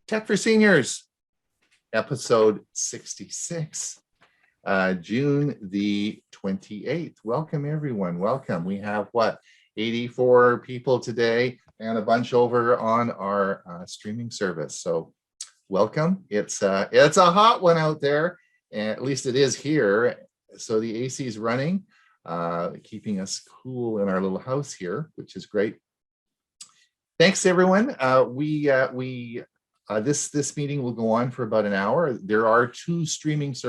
Tech for Seniors, episode 66, June the 28th. Welcome, everyone. Welcome. We have 84 people today and a bunch over on our streaming service. So welcome. It's a hot one out there. At least it is here. So the AC is running, keeping us cool in our little house here, which is great. Thanks, everyone. This meeting will go on for about an hour. There are two services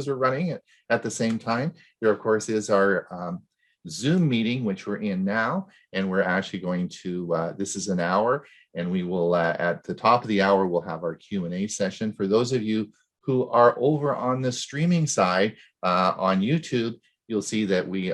we're running at the same time. There, of course, is our Zoom meeting, which we're in now, and we're actually going to. This is an hour, and we will at the top of the hour we'll have our Q&A session. For those of you who are over on the streaming side on YouTube, you'll see that we're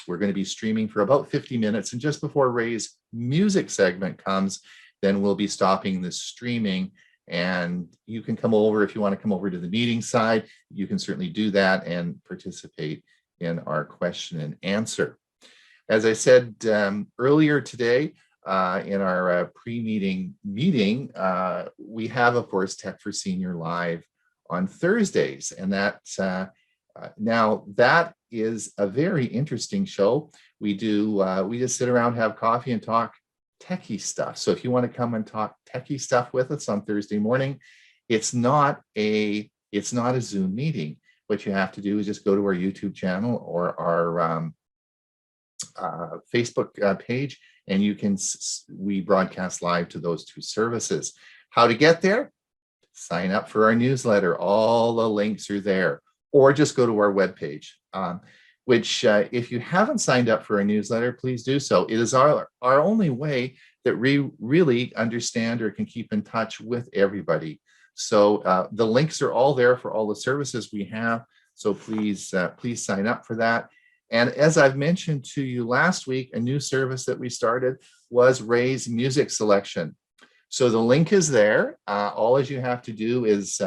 going to be streaming for about 50 minutes, and just before Ray's music segment comes, then we'll be stopping the streaming, and you can come over if you want to come over to the meeting side. You can certainly do that and participate in our question and answer. As I said earlier today in our pre-meeting meeting, we have, of course, Tech for Senior Live on Thursdays, and now that is a very interesting show. We just sit around, have coffee, and talk techie stuff. So if you want to come and talk techie stuff with us on Thursday morning, it's not a Zoom meeting. What you have to do is just go to our YouTube channel or our Facebook page, and we broadcast live to those two services. How to get there? Sign up for our newsletter. All the links are there, or just go to our webpage. Which if you haven't signed up for a newsletter, please do so. It is our only way that we really understand or can keep in touch with everybody. So the links are all there for all the services we have. So please sign up for that. And as I've mentioned to you last week, a new service that we started was Ray's Music Selection. So the link is there. All you have to do is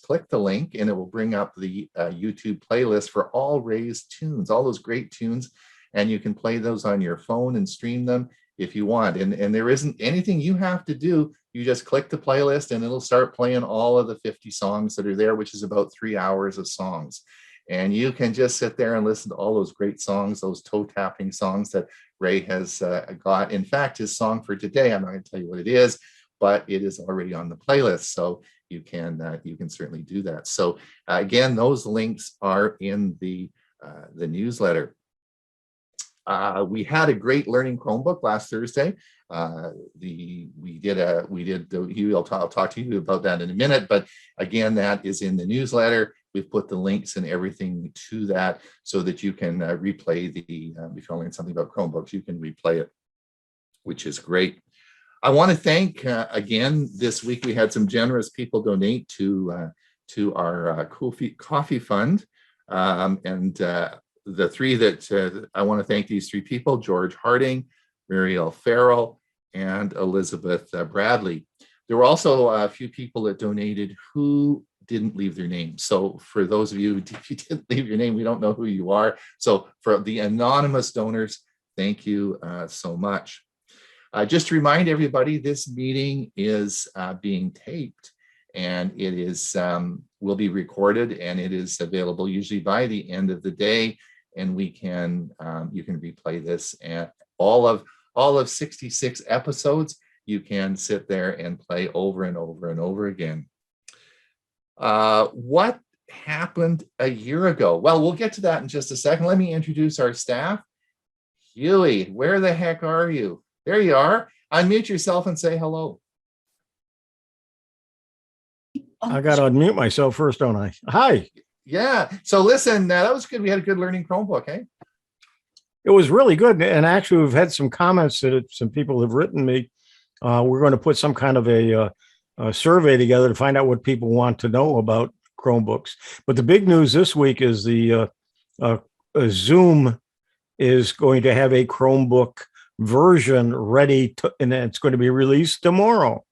click the link, and it will bring up the YouTube playlist for all Ray's tunes, all those great tunes, and you can play those on your phone and stream them if you want. And there isn't anything you have to do. You just click the playlist, and it'll start playing all of the 50 songs that are there, which is about 3 hours of songs. And you can just sit there and listen to all those great songs, those toe-tapping songs that Ray has got. In fact, his song for today, I'm not going to tell you what it is, but it is already on the playlist, so you can certainly do that. So again, those links are in the newsletter. We had a great learning Chromebook last Thursday. I'll talk to you about that in a minute, but again, that is in the newsletter. We've put the links and everything to that so that you can replay if you learn something about Chromebooks, you can replay it, which is great. I want to thank, again, this week we had some generous people donate to our coffee fund. And the three that I want to thank, these three people: George Harding, Muriel Farrell, and Elizabeth Bradley. There were also a few people that donated who didn't leave their name. So for those of you, if you didn't leave your name, we don't know who you are. So for the anonymous donors, thank you so much. Just to remind everybody, this meeting is being taped, and it is will be recorded, and it is available usually by the end of the day. And you can replay this, and all of 66 episodes. You can sit there and play over and over and over again. What happened a year ago? Well, we'll get to that in just a second. Let me introduce our staff. Hewie, where the heck are you? There you are. Unmute yourself and say hello. I got to unmute myself first, don't I? Hi. Yeah. So listen, that was good. We had a good learning Chromebook, eh? It was really good. And actually, we've had some comments that some people have written me. We're going to put some kind of a survey together to find out what people want to know about Chromebooks. But the big news this week is the Zoom is going to have a Chromebook version ready and it's going to be released tomorrow.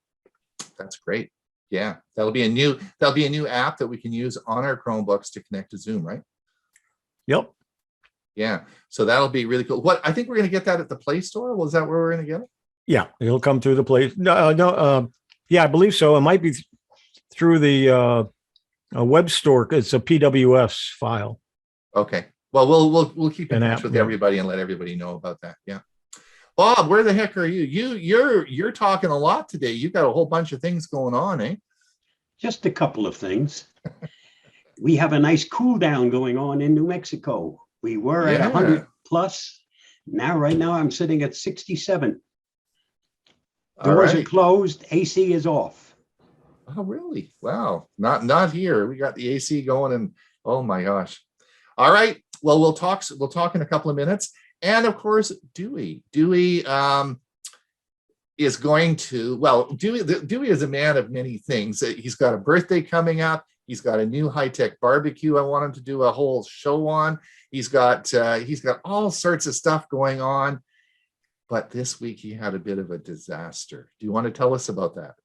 That's great. Yeah, that'll be a new app that we can use on our Chromebooks to connect to Zoom, right? Yep. Yeah, so that'll be really cool. I think we're going to get that at the Play Store. Was that where we're going to get it? Yeah, it'll come through the Play. No, Yeah, I believe so. It might be through the web store. It's a PWS file. Okay. Well, we'll keep in An touch app, with yeah. everybody and let everybody know about that. Yeah. Bob, where the heck are you? You're talking a lot today. You've got a whole bunch of things going on, eh? Just a couple of things. We have a nice cool down going on in New Mexico. We were at Yeah. 100 plus. Right now I'm sitting at 67. All Doors are right. closed. AC is off. Oh, really? Wow. Not here. We got the AC going and oh my gosh. All right. Well, we'll talk in a couple of minutes. And of course, Dewey is going to, well, Dewey is a man of many things. He's got a birthday coming up. He's got a new high-tech barbecue I want him to do a whole show on. He's got all sorts of stuff going on. But this week he had a bit of a disaster. Do you want to tell us about that?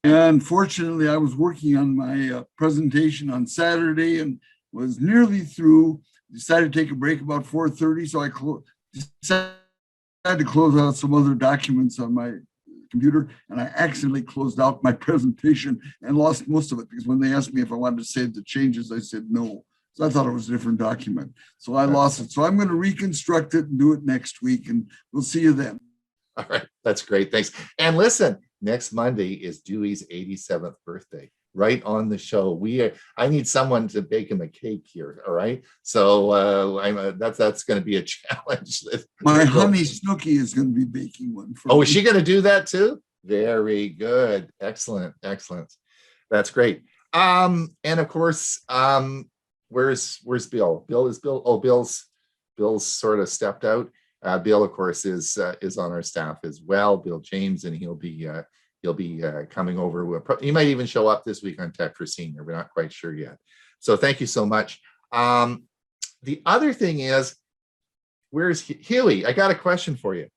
Unfortunately, I was working on my presentation on Saturday and was nearly through. Decided to take a break about 4:30, so I decided to close out some other documents on my computer, and I accidentally closed out my presentation and lost most of it because when they asked me if I wanted to save the changes, I said no. So I thought it was a different document. So I lost it. So I'm going to reconstruct it and do it next week, and we'll see you then. All right. That's great. Thanks. And listen, next Monday is Dewey's 87th birthday. Right on the show. I need someone to bake him a cake here. All right. So that's going to be a challenge. My honey Snooky is going to be baking one. Oh, is she going to do that too? Very good. Excellent. That's great. And of course, where's Bill? Bill's sort of stepped out. Bill, of course, is on our staff as well. Bill James, and he'll be coming over. He might even show up this week on Tech for Senior. We're not quite sure yet. So thank you so much. The other thing is, where's Hewie? I got a question for you.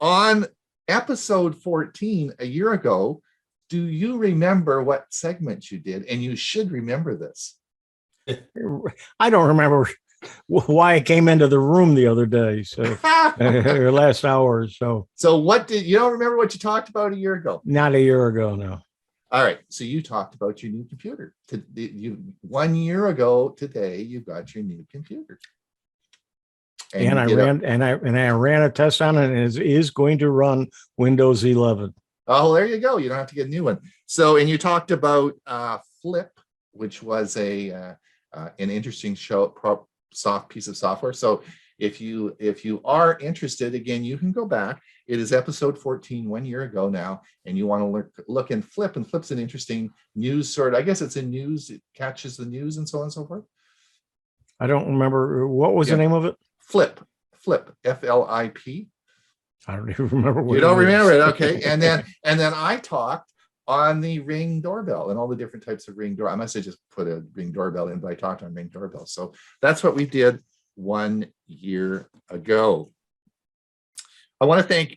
On episode 14 a year ago, do you remember what segment you did? And you should remember this. I don't remember why I came into the room the other day. So last hour or so. So you don't remember what you talked about a year ago? Not a year ago, no. All right. So you talked about your new computer. 1 year ago today, you got your new computer. And I ran a test on it, and it is going to run Windows 11. Oh, there you go. You don't have to get a new one. So, and you talked about Flip, which was an interesting soft piece of software. So if you are interested, again, you can go back. It is episode 14, 1 year ago now, and you want to look in Flip, and Flip's an interesting news sort. I guess it's in news. It catches the news and so on and so forth. I don't remember. What was the name of it? Flip, F-L-I-P. I don't even remember. You don't remember it, okay? And then I talked on the Ring doorbell and all the different types of Ring door. I must have just put a Ring doorbell in, but I talked on Ring doorbell. So that's what we did 1 year ago. I want to thank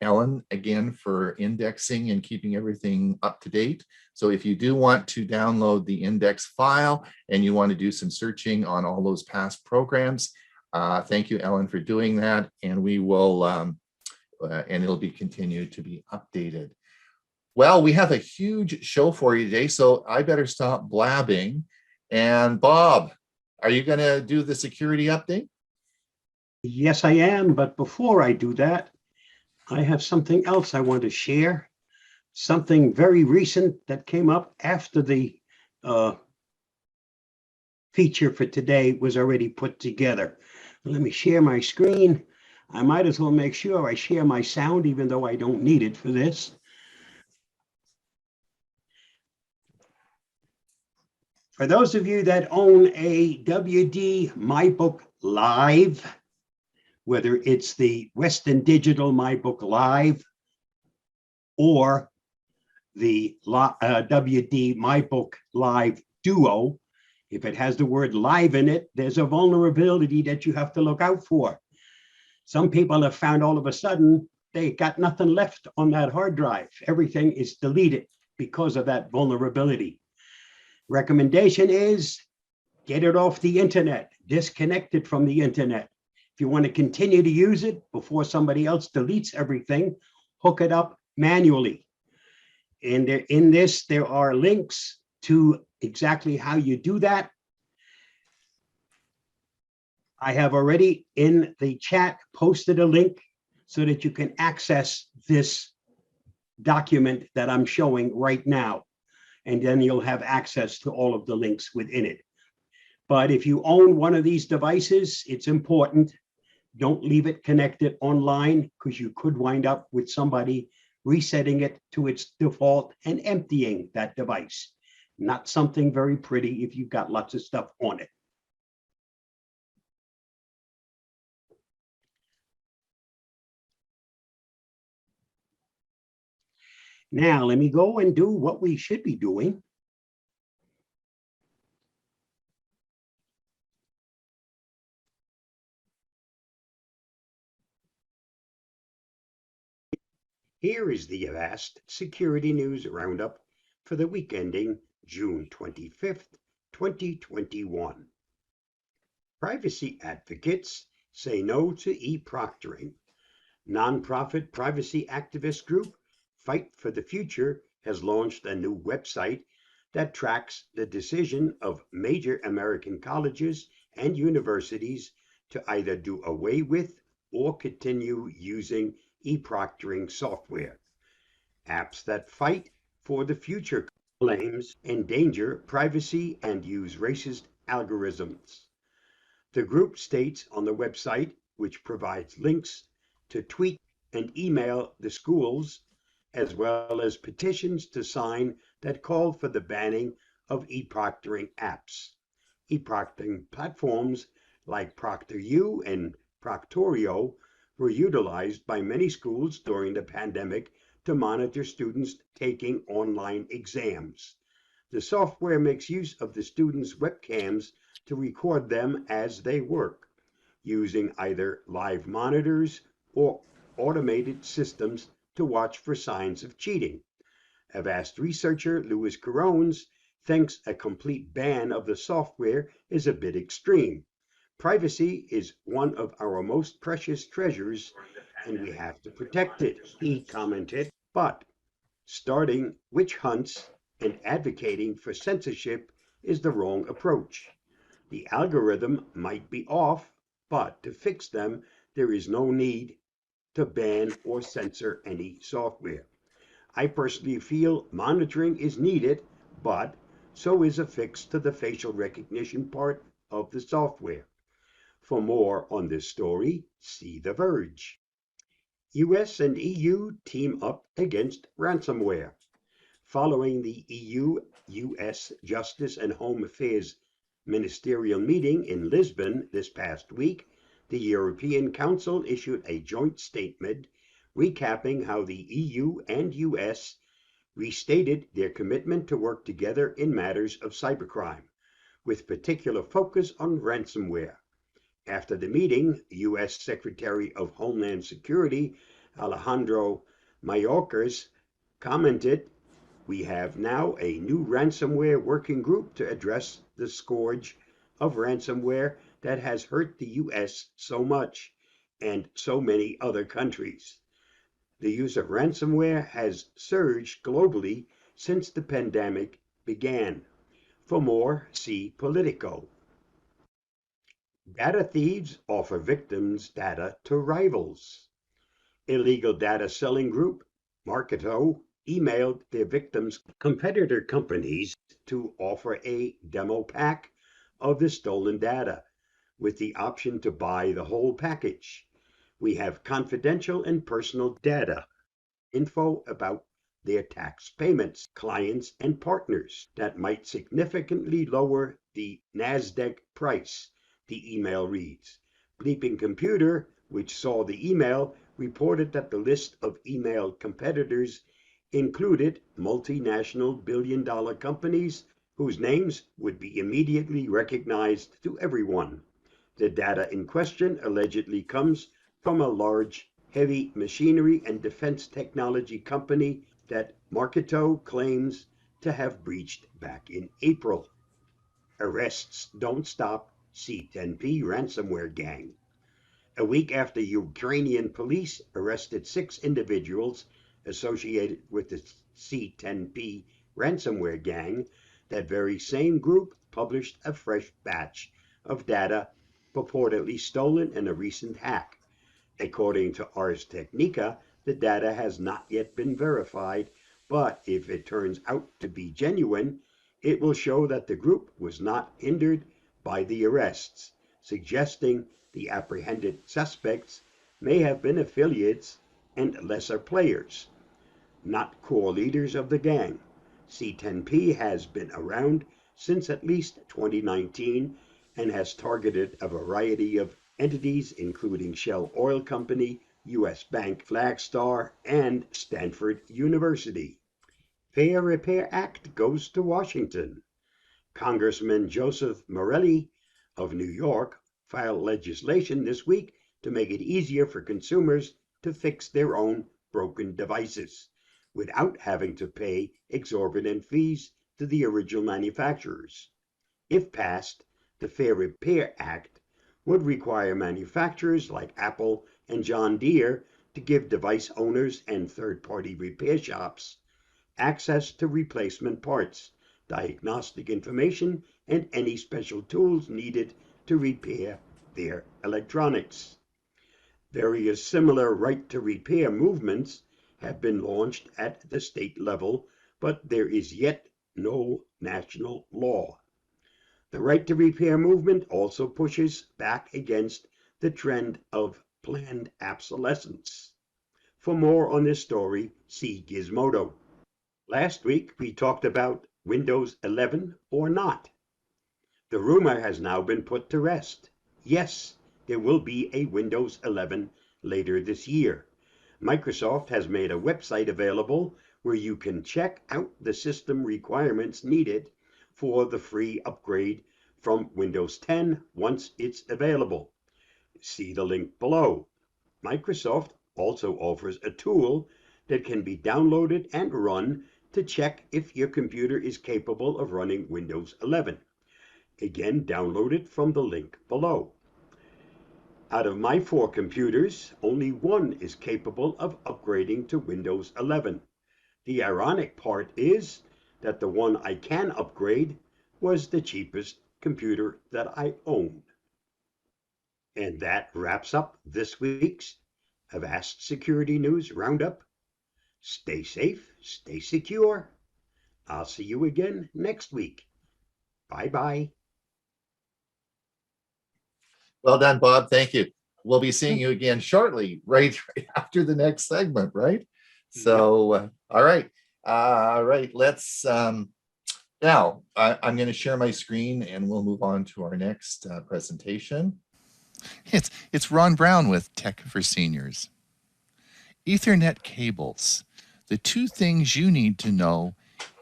Ellen again for indexing and keeping everything up to date. So if you do want to download the index file and you want to do some searching on all those past programs, thank you, Ellen, for doing that. And we will, and it'll be continued to be updated. Well, we have a huge show for you today, so I better stop blabbing. And Bob, are you going to do the security update? Yes, I am. But before I do that, I have something else I want to share. Something very recent that came up after the feature for today was already put together. Let me share my screen. I might as well make sure I share my sound, even though I don't need it for this. For those of you that own a WD MyBook Live, whether it's the Western Digital MyBook Live or the WD MyBook Live Duo, if it has the word live in it, there's a vulnerability that you have to look out for. Some people have found all of a sudden they got nothing left on that hard drive. Everything is deleted because of that vulnerability. Recommendation is get it off the internet, disconnect it from the internet. If you want to continue to use it before somebody else deletes everything, hook it up manually. And in this, there are links to exactly how you do that. I have already in the chat posted a link so that you can access this document that I'm showing right now. And then you'll have access to all of the links within it. But if you own one of these devices, it's important. Don't leave it connected online because you could wind up with somebody resetting it to its default and emptying that device. Not something very pretty if you've got lots of stuff on it. Now, let me go and do what we should be doing. Here is the Avast Security News Roundup for the week ending June 25th, 2021. Privacy advocates say no to e-proctoring. Nonprofit privacy activist group Fight for the Future has launched a new website that tracks the decision of major American colleges and universities to either do away with or continue using e-proctoring software. Apps that fight for the future claims endanger privacy and use racist algorithms. The group states on the website, which provides links to tweet and email the schools, as well as petitions to sign that call for the banning of e-proctoring apps. E-proctoring platforms like ProctorU and Proctorio were utilized by many schools during the pandemic to monitor students taking online exams. The software makes use of the students' webcams to record them as they work, using either live monitors or automated systems to watch for signs of cheating. Avast researcher Louis Carones thinks a complete ban of the software is a bit extreme. Privacy is one of our most precious treasures, and we have to protect it, he commented. But starting witch hunts and advocating for censorship is the wrong approach. The algorithm might be off, but to fix them, there is no need to ban or censor any software. I personally feel monitoring is needed, but so is a fix to the facial recognition part of the software. For more on this story, see The Verge. US and EU team up against ransomware. Following the EU-US Justice and Home Affairs ministerial meeting in Lisbon this past week, the European Council issued a joint statement recapping how the EU and US restated their commitment to work together in matters of cybercrime, with particular focus on ransomware. After the meeting, US Secretary of Homeland Security Alejandro Mayorkas commented, "We have now a new ransomware working group to address the scourge of ransomware that has hurt the US so much and so many other countries. The use of ransomware has surged globally since the pandemic began." For more, see Politico. Data thieves offer victims data to rivals. Illegal data selling group Marketo emailed their victims' competitor companies to offer a demo pack of the stolen data with the option to buy the whole package. "We have confidential and personal data, info about their tax payments, clients, and partners that might significantly lower the NASDAQ price," the email reads. Bleeping Computer, which saw the email, reported that the list of email competitors included multinational billion-dollar companies whose names would be immediately recognized to everyone. The data in question allegedly comes from a large heavy machinery and defense technology company that Marketo claims to have breached back in April. Arrests don't stop C10P ransomware gang. A week after Ukrainian police arrested 6 individuals associated with the C10P ransomware gang, that very same group published a fresh batch of data purportedly stolen in a recent hack. According to Ars Technica, the data has not yet been verified, but if it turns out to be genuine, it will show that the group was not hindered by the arrests, suggesting the apprehended suspects may have been affiliates and lesser players, not core leaders of the gang. C10P has been around since at least 2019 and has targeted a variety of entities, including Shell Oil Company, U.S. Bank Flagstar, and Stanford University. Fair Repair Act goes to Washington. Congressman Joseph Morelli of New York filed legislation this week to make it easier for consumers to fix their own broken devices without having to pay exorbitant fees to the original manufacturers. If passed, the Fair Repair Act would require manufacturers like Apple and John Deere to give device owners and third-party repair shops access to replacement parts, diagnostic information, and any special tools needed to repair their electronics. Various similar right to repair movements have been launched at the state level, but there is yet no national law. The right to repair movement also pushes back against the trend of planned obsolescence. For more on this story, see Gizmodo. Last week, we talked about Windows 11 or not. The rumor has now been put to rest. Yes, there will be a Windows 11 later this year. Microsoft has made a website available where you can check out the system requirements needed for the free upgrade from Windows 10 once it's available. See the link below. Microsoft also offers a tool that can be downloaded and run to check if your computer is capable of running Windows 11. Again, download it from the link below. Out of my 4 computers, only one is capable of upgrading to Windows 11. The ironic part is that the one I can upgrade was the cheapest computer that I own. And that wraps up this week's Avast Security News Roundup. Stay safe, stay secure. I'll see you again next week. Bye-bye. Well done, Bob. Thank you. We'll be seeing you again shortly, right after the next segment, right? So, all right. Let's now I'm going to share my screen and we'll move on to our next presentation. It's Ron Brown with Tech for Seniors. Ethernet cables, the 2 things you need to know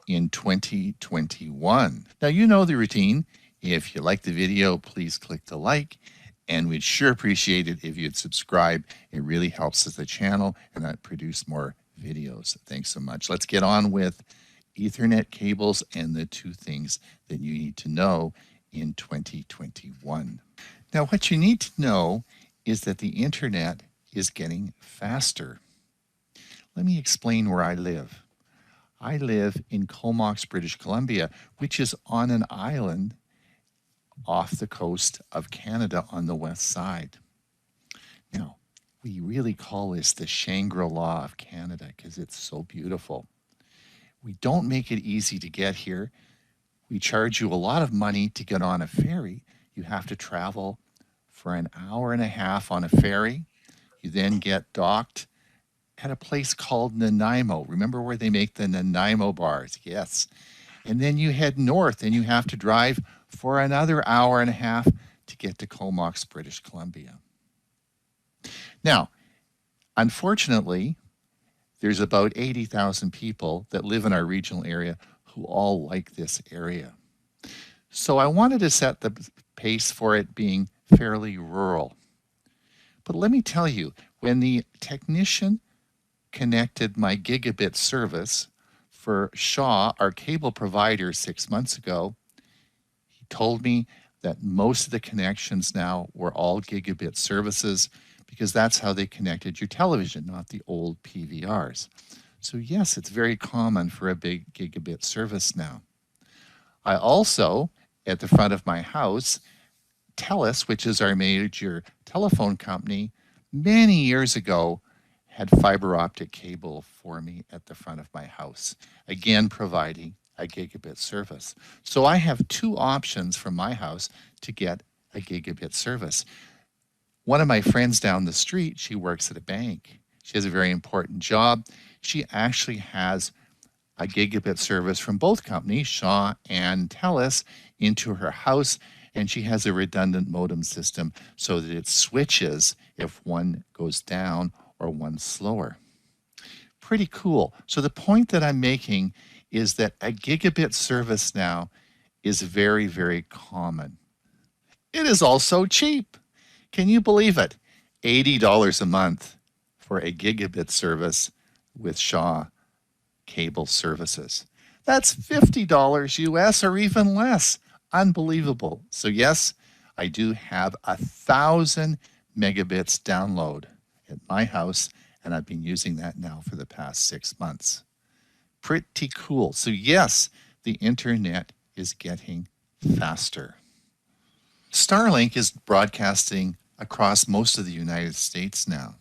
in 2021. Now, you know the routine. If you like the video, please click the like, and we'd sure appreciate it if you'd subscribe. It really helps us the channel and I produce more videos. Thanks so much. Let's get on with Ethernet cables and the 2 things that you need to know in 2021. Now, what you need to know is that the internet is getting faster. Let me explain where I live. I live in Comox, British Columbia, which is on an island off the coast of Canada on the west side. Now, we really call this the Shangri-La of Canada because it's so beautiful. We don't make it easy to get here. We charge you a lot of money to get on a ferry. You have to travel for an hour and a half on a ferry. You then get docked at a place called Nanaimo. Remember where they make the Nanaimo bars? Yes. And then you head north and you have to drive for another hour and a half to get to Comox, British Columbia. Now, unfortunately, there's about 80,000 people that live in our regional area who all like this area. So I wanted to set the pace for it being fairly rural. But let me tell you, when the technician connected my gigabit service for Shaw, our cable provider, 6 months ago, he told me that most of the connections now were all gigabit services because that's how they connected your television, not the old PVRs. So yes, it's very common for a big gigabit service now. I also, at the front of my house, TELUS, which is our major telephone company, many years ago had fiber optic cable for me at the front of my house, again providing a gigabit service. So I have two options from my house to get a gigabit service. One of my friends down the street, she works at a bank. She has a very important job. She actually has a gigabit service from both companies, Shaw and TELUS, into her house, and she has a redundant modem system so that it switches if one goes down or one's slower. Pretty cool. So the point that I'm making is that a gigabit service now is very, very common. It is also cheap. Can you believe it? $80 a month for a gigabit service with Shaw cable services. That's $50 US or even less. Unbelievable. So yes, I do have 1,000 megabits download at my house, and I've been using that now for the past 6 months. Pretty cool. So yes, the internet is getting faster. Starlink is broadcasting across most of the United States now.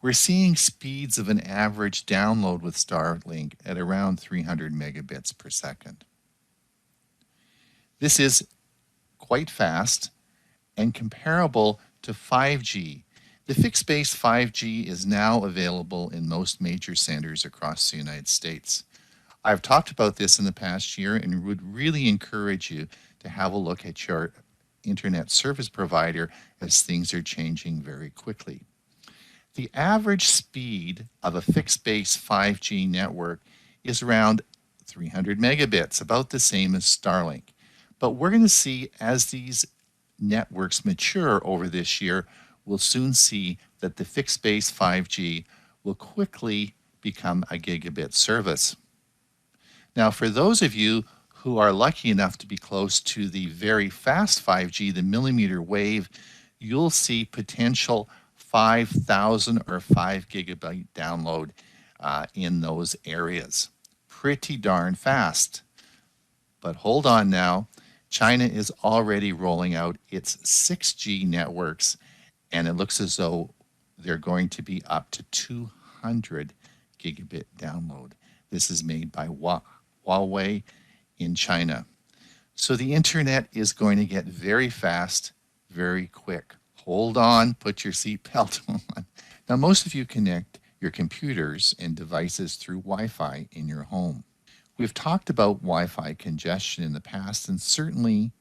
We're seeing speeds of an average download with Starlink at around 300 megabits per second. This is quite fast and comparable to 5G. The fixed-base 5G is now available in most major centers across the United States. I've talked about this in the past year and would really encourage you to have a look at your internet service provider as things are changing very quickly. The average speed of a fixed-base 5G network is around 300 megabits, about the same as Starlink. But we're going to see as these networks mature over this year, we'll soon see that the fixed-base 5G will quickly become a gigabit service. Now, for those of you who are lucky enough to be close to the very fast 5G, the millimeter wave, you'll see potential 5,000 or 5 gigabyte download in those areas. Pretty darn fast. But hold on now. China is already rolling out its 6G networks, and it looks as though they're going to be up to 200 gigabit download. This is made by Huawei in China. So the internet is going to get very fast, very quick. Hold on, put your seatbelt on. Now, most of you connect your computers and devices through Wi-Fi in your home. We've talked about Wi-Fi congestion in the past, and certainly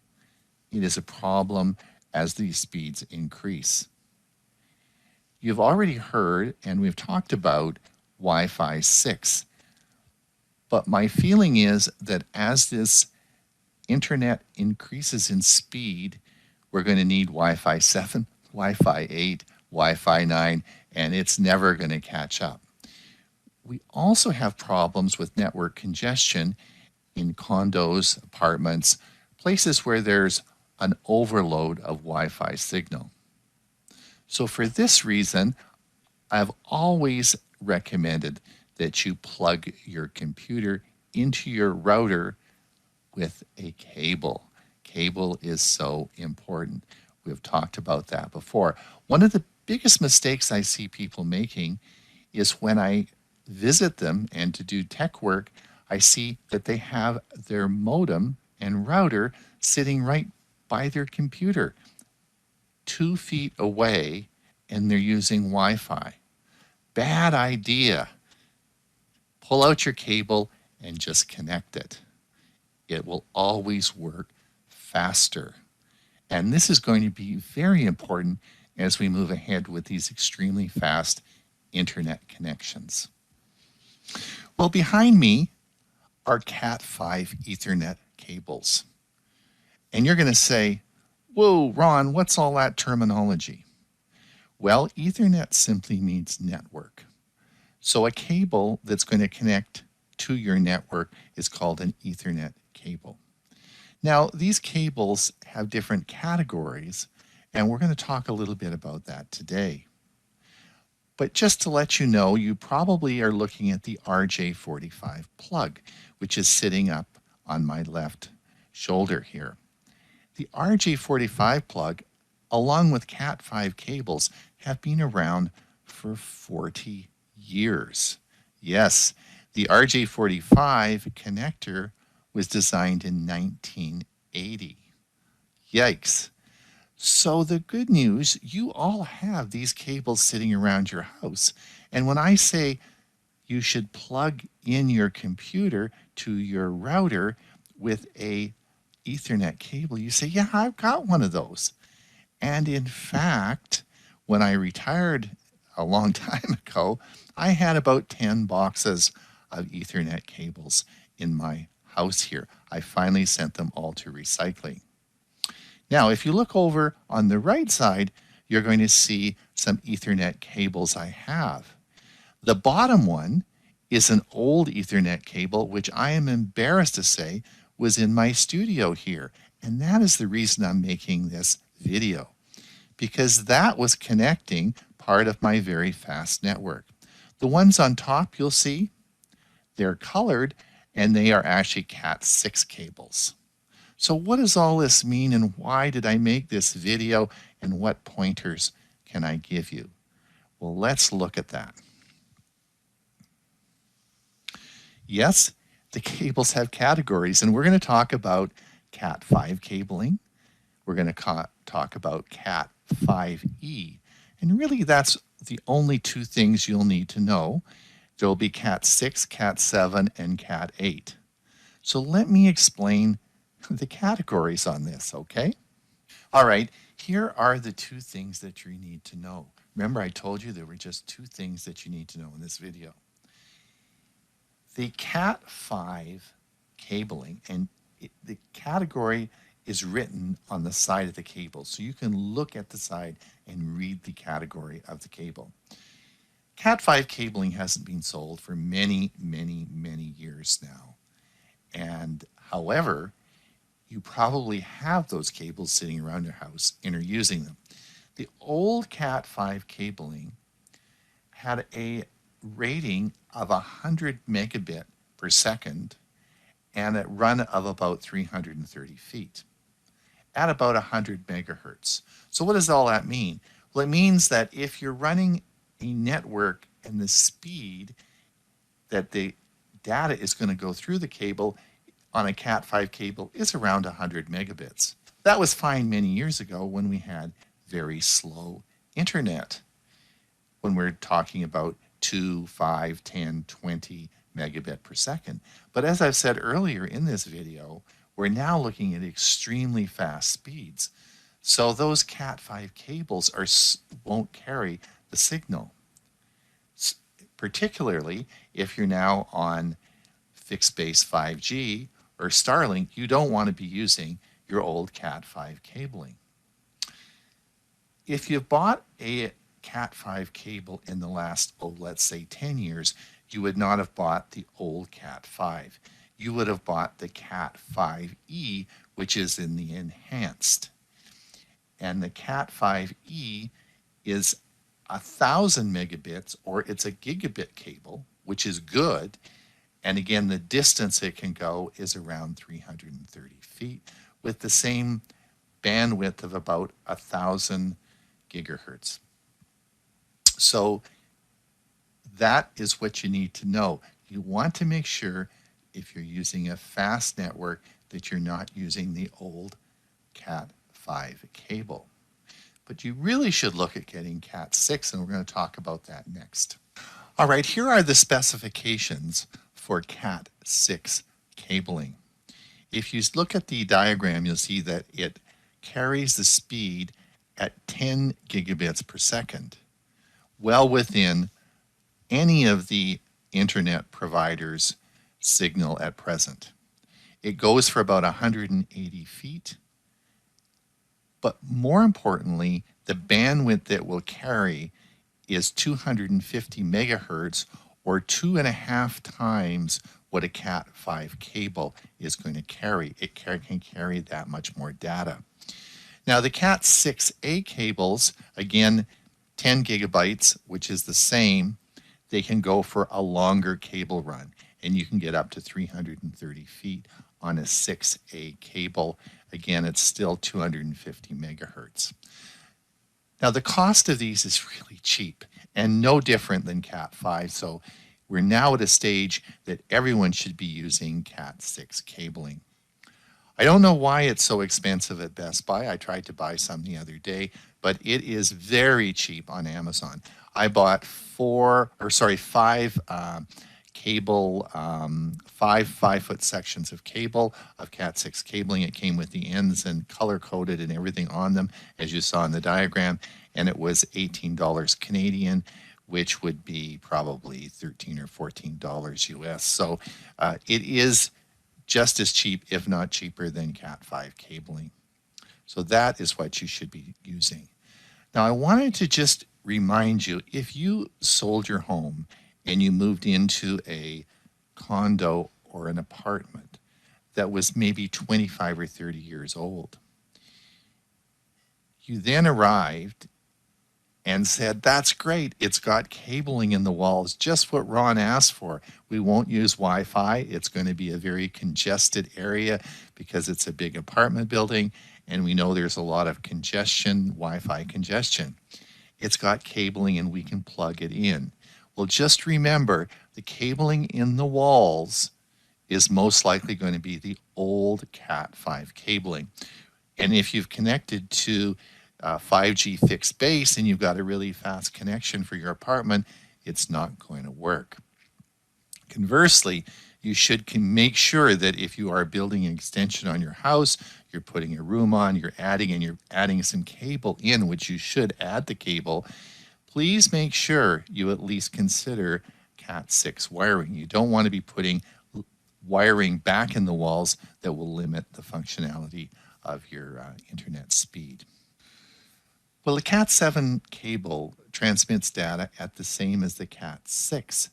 it is a problem as these speeds increase. You've already heard, and we've talked about Wi-Fi 6, but my feeling is that as this internet increases in speed, we're going to need Wi-Fi 7, Wi-Fi 8, Wi-Fi 9, and it's never going to catch up. We also have problems with network congestion in condos, apartments, places where there's an overload of Wi-Fi signal. So for this reason, I've always recommended that you plug your computer into your router with a cable. Cable is so important. We've talked about that before. One of the biggest mistakes I see people making is when I visit them and to do tech work, I see that they have their modem and router sitting right by their computer, 2 feet away, and they're using Wi-Fi. Bad idea. Pull out your cable and just connect it. It will always work faster. And this is going to be very important as we move ahead with these extremely fast internet connections. Well, behind me are Cat5 Ethernet cables. And you're going to say, whoa, Ron, what's all that terminology? Well, Ethernet simply means network. So a cable that's going to connect to your network is called an Ethernet cable. Now, these cables have different categories, and we're going to talk a little bit about that today. But just to let you know, you probably are looking at the RJ45 plug, which is sitting up on my left shoulder here. The RJ45 plug, along with Cat5 cables, have been around for 40 years. Yes, the RJ45 connector was designed in 1980. Yikes. So the good news, you all have these cables sitting around your house. And when I say you should plug in your computer to your router with a Ethernet cable, you say, yeah, I've got one of those. And in fact, when I retired a long time ago, I had about 10 boxes of Ethernet cables in my house here. I finally sent them all to recycling. Now, if you look over on the right side, you're going to see some Ethernet cables I have. The bottom one is an old Ethernet cable, which I am embarrassed to say was in my studio here. And that is the reason I'm making this video, because that was connecting part of my very fast network. The ones on top you'll see, they're colored, and they are actually Cat6 cables. So what does all this mean, and why did I make this video, and what pointers can I give you? Well, let's look at that. Yes, the cables have categories, and we're going to talk about Cat5 cabling. We're going to talk about Cat5e, and really that's the only two things you'll need to know. There will be Cat6, Cat7, and Cat8. So let me explain the categories on this, okay? All right, here are the two things that you need to know. Remember, I told you there were just two things that you need to know in this video. The Cat5 cabling, and the category is written on the side of the cable, so you can look at the side and read the category of the cable. Cat5 cabling hasn't been sold for many, many, many years now. And however, you probably have those cables sitting around your house and are using them. The old Cat5 cabling had a rating of 100 megabit per second and a run of about 330 feet at about 100 megahertz. So what does all that mean? Well, it means that if you're running a network and the speed that the data is going to go through the cable on a Cat5 cable is around 100 megabits. That was fine many years ago when we had very slow internet, when we're talking about 2, 5, 10, 20 megabit per second. But as I've said earlier in this video, we're now looking at extremely fast speeds. So those Cat5 cables won't carry the signal, particularly if you're now on fixed base 5G or Starlink. You don't want to be using your old Cat5 cabling. If you bought a Cat5 cable in the last, let's say 10 years, you would not have bought the old Cat5. You would have bought the Cat5e, which is in the enhanced. And the Cat5e is 1,000 megabits, or it's a gigabit cable, which is good. And again, the distance it can go is around 330 feet with the same bandwidth of about 1,000 gigahertz. So that is what you need to know. You want to make sure if you're using a fast network that you're not using the old Cat5 cable. But you really should look at getting Cat6, and we're going to talk about that next. All right, here are the specifications for Cat6 cabling. If you look at the diagram, you'll see that it carries the speed at 10 gigabits per second, well within any of the internet providers' signal at present. It goes for about 180 feet, but more importantly, the bandwidth that will carry is 250 megahertz, or 2.5 times what a Cat5 cable is going to carry. It can carry that much more data. Now the Cat6A cables, again, 10 gigabytes, which is the same, they can go for a longer cable run, and you can get up to 330 feet on a 6A cable. Again, it's still 250 megahertz. Now, the cost of these is really cheap and no different than Cat 5. So we're now at a stage that everyone should be using Cat 6 cabling. I don't know why it's so expensive at Best Buy. I tried to buy some the other day, but it is very cheap on Amazon. I bought five cable, five 5-foot sections of cable of Cat 6 cabling. It came with the ends and color coded and everything on them, as you saw in the diagram, and it was $18 Canadian, which would be probably $13 or $14 US. So it is just as cheap, if not cheaper, than Cat 5 cabling. So that is what you should be using. Now, I wanted to just remind you, if you sold your home and you moved into a condo or an apartment that was maybe 25 or 30 years old, you then arrived and said, that's great, it's got cabling in the walls, just what Ron asked for. We won't use Wi-Fi. It's going to be a very congested area because it's a big apartment building, and we know there's a lot of congestion, Wi-Fi congestion. It's got cabling and we can plug it in. Well, just remember, the cabling in the walls is most likely going to be the old Cat 5 cabling. And if you've connected to 5G fixed base and you've got a really fast connection for your apartment, it's not going to work. Conversely, you should make sure that if you are building an extension on your house, you're putting a room on, you're adding some cable in, which you should add the cable, please make sure you at least consider Cat 6 wiring. You don't want to be putting wiring back in the walls that will limit the functionality of your internet speed. Well, the Cat 7 cable transmits data at the same as the Cat 6,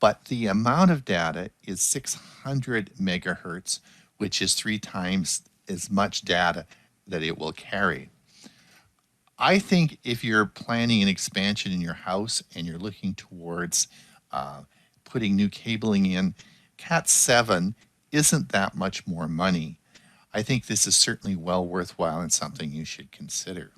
but the amount of data is 600 megahertz, which is 3 times as much data that it will carry. I think if you're planning an expansion in your house and you're looking towards putting new cabling in, Cat 7 isn't that much more money. I think this is certainly well worthwhile and something you should consider.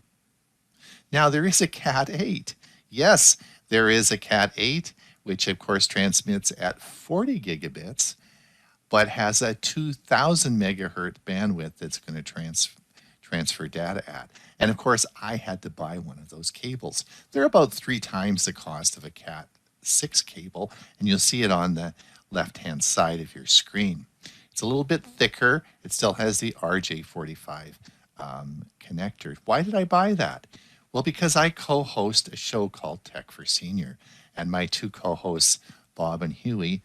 Now, there is a Cat 8. Yes, there is a Cat 8, which of course transmits at 40 gigabits, but has a 2000 megahertz bandwidth that's going to transfer data at. And of course, I had to buy one of those cables. They're about 3 times the cost of a Cat 6 cable, and you'll see it on the left-hand side of your screen. It's a little bit thicker. It still has the RJ45 connector. Why did I buy that? Well, because I co-host a show called Tech for Senior, and my 2 co-hosts, Bob and Hewie,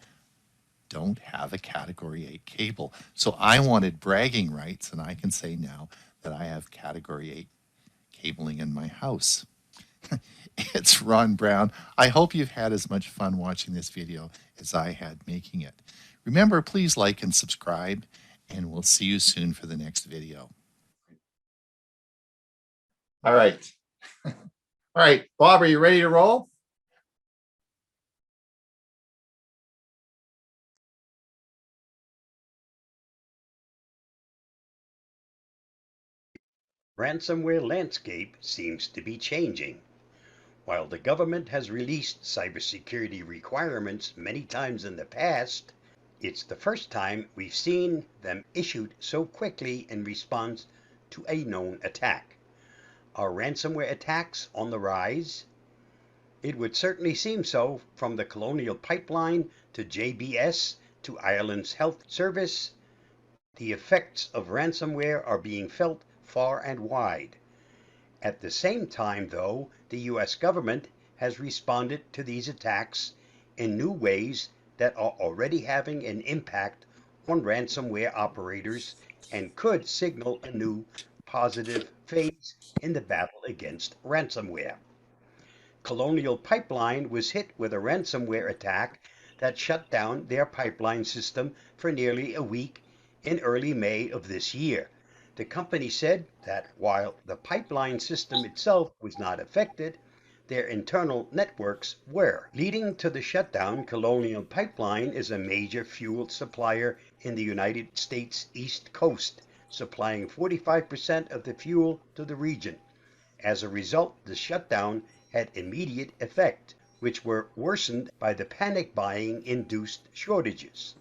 don't have a Category 8 cable. So I wanted bragging rights, and I can say now that I have Category 8 cabling in my house. It's Ron Brown. I hope you've had as much fun watching this video as I had making it. Remember, please like and subscribe, and we'll see you soon for the next video. All right. All right, Bob, are you ready to roll? Ransomware landscape seems to be changing. While the government has released cybersecurity requirements many times in the past, it's the first time we've seen them issued so quickly in response to a known attack. Are ransomware attacks on the rise? It would certainly seem so, from the Colonial Pipeline to JBS to Ireland's Health Service. The effects of ransomware are being felt far and wide. At the same time, though, the US government has responded to these attacks in new ways that are already having an impact on ransomware operators and could signal a new positive phase in the battle against ransomware. Colonial Pipeline was hit with a ransomware attack that shut down their pipeline system for nearly a week in early May of this year. The company said that while the pipeline system itself was not affected, their internal networks were. Leading to the shutdown, Colonial Pipeline is a major fuel supplier in the United States East Coast, supplying 45% of the fuel to the region. As a result, the shutdown had immediate effect, which were worsened by the panic buying induced shortages.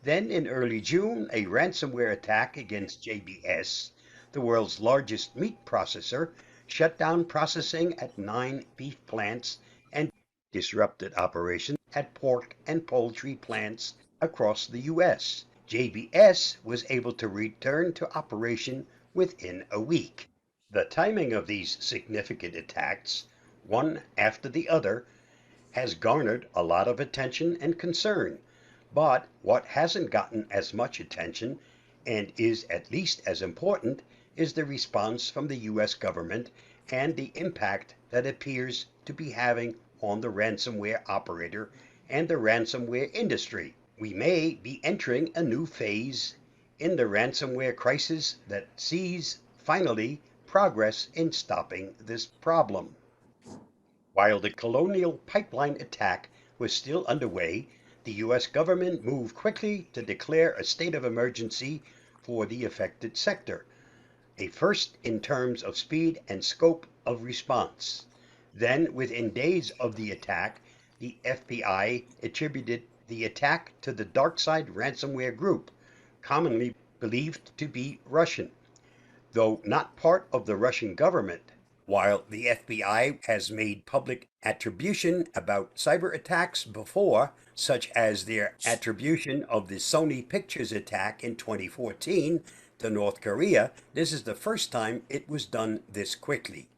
Then in early June, a ransomware attack against JBS, the world's largest meat processor, shut down processing at 9 beef plants and disrupted operations at pork and poultry plants across the US. JBS was able to return to operation within a week. The timing of these significant attacks, one after the other, has garnered a lot of attention and concern. But what hasn't gotten as much attention, and is at least as important, is the response from the US government and the impact that appears to be having on the ransomware operator and the ransomware industry. We may be entering a new phase in the ransomware crisis that sees, finally, progress in stopping this problem. While the Colonial Pipeline attack was still underway, the US government moved quickly to declare a state of emergency for the affected sector, a first in terms of speed and scope of response. Then, within days of the attack, the FBI attributed the attack to the DarkSide ransomware group, commonly believed to be Russian, though not part of the Russian government. While the FBI has made public attribution about cyber attacks before, such as their attribution of the Sony Pictures attack in 2014 to North Korea, this is the first time it was done this quickly.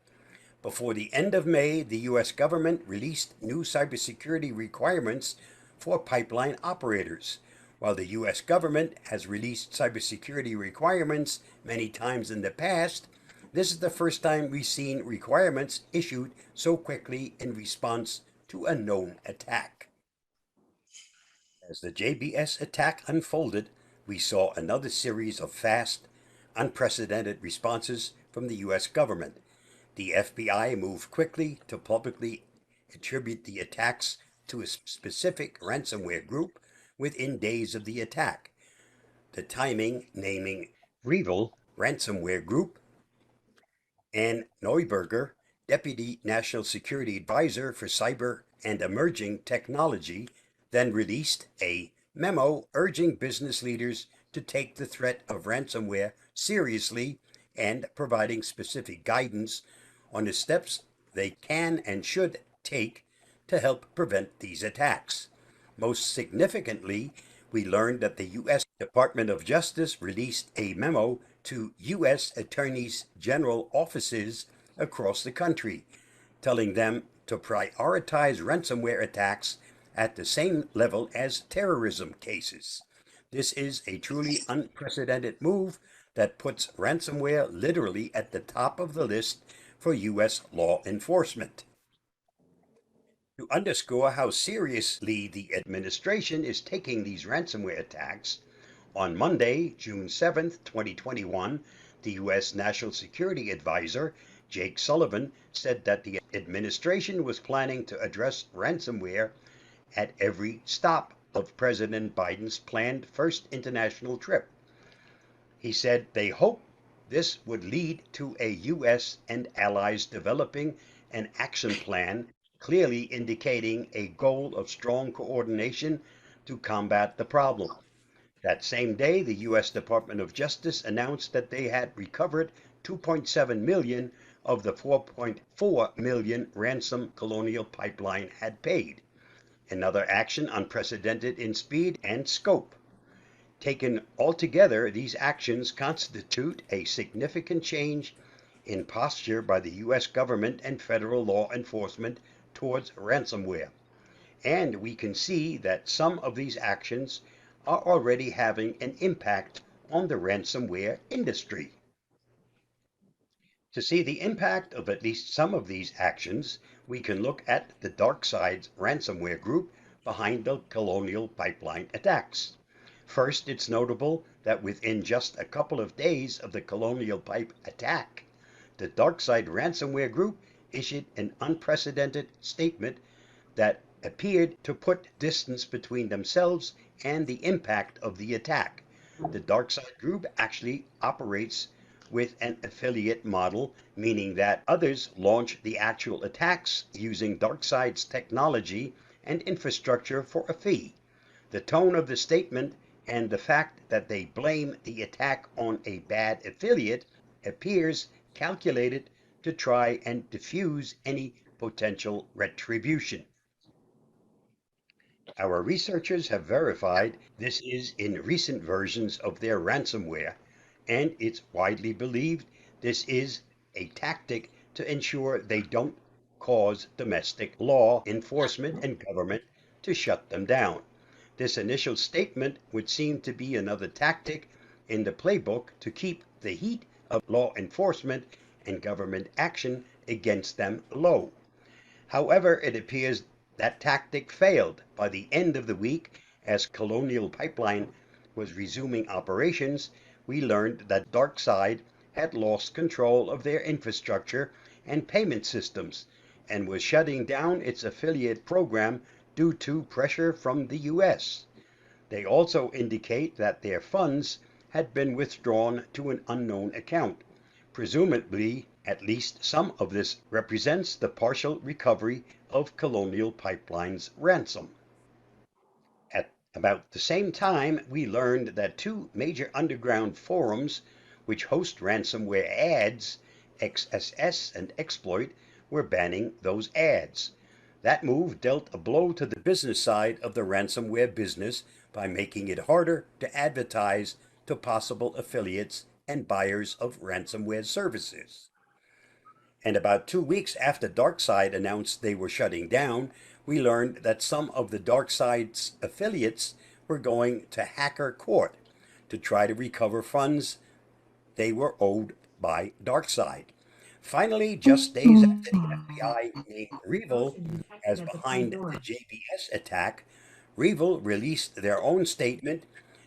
Before the end of May, the US government released new cybersecurity requirements for pipeline operators. While the US government has released cybersecurity requirements many times in the past, this is the first time we've seen requirements issued so quickly in response to a known attack. As the JBS attack unfolded, we saw another series of fast, unprecedented responses from the US government. The FBI moved quickly to publicly attribute the attacks to a specific ransomware group within days of the attack. The timing naming Revel Ransomware Group and Neuberger, Deputy National Security Advisor for Cyber and Emerging Technology, then released a memo urging business leaders to take the threat of ransomware seriously and providing specific guidance on the steps they can and should take to help prevent these attacks. Most significantly, we learned that the U.S. Department of Justice released a memo to U.S. Attorneys General offices across the country, telling them to prioritize ransomware attacks at the same level as terrorism cases. This is a truly unprecedented move that puts ransomware literally at the top of the list for U.S. law enforcement. To underscore how seriously the administration is taking these ransomware attacks, on Monday, June 7th, 2021, the U.S. National Security Advisor, Jake Sullivan, said that the administration was planning to address ransomware at every stop of President Biden's planned first international trip. He said they hope this would lead to a U.S. and allies developing an action plan clearly indicating a goal of strong coordination to combat the problem. That same day, the U.S. Department of Justice announced that they had recovered 2.7 million of the 4.4 million ransom Colonial Pipeline had paid. Another action unprecedented in speed and scope. Taken altogether, these actions constitute a significant change in posture by the U.S. government and federal law enforcement towards ransomware. And we can see that some of these actions are already having an impact on the ransomware industry. To see the impact of at least some of these actions, we can look at the DarkSide ransomware group behind the Colonial Pipeline attacks. First, it's notable that within just a couple of days of the Colonial Pipe attack, the DarkSide ransomware group issued an unprecedented statement that appeared to put distance between themselves and the impact of the attack. The DarkSide Group actually operates with an affiliate model, meaning that others launch the actual attacks using DarkSide's technology and infrastructure for a fee. The tone of the statement and the fact that they blame the attack on a bad affiliate appears calculated to try and diffuse any potential retribution. Our researchers have verified this is in recent versions of their ransomware, and it's widely believed this is a tactic to ensure they don't cause domestic law enforcement and government to shut them down. This initial statement would seem to be another tactic in the playbook to keep the heat of law enforcement and government action against them low. However, it appears that tactic failed by the end of the week. As Colonial Pipeline was resuming operations, we learned that DarkSide had lost control of their infrastructure and payment systems and was shutting down its affiliate program due to pressure from the US. They also indicate that their funds had been withdrawn to an unknown account. Presumably, at least some of this represents the partial recovery of Colonial Pipeline's ransom. At about the same time, we learned that two major underground forums, which host ransomware ads, XSS and Exploit, were banning those ads. That move dealt a blow to the business side of the ransomware business by making it harder to advertise to possible affiliates and buyers of ransomware services. And about 2 weeks after DarkSide announced they were shutting down, we learned that some of the DarkSide's affiliates were going to hacker court to try to recover funds they were owed by DarkSide. Finally, just days after the FBI named Revil as behind the JBS attack, Revil released their own statement,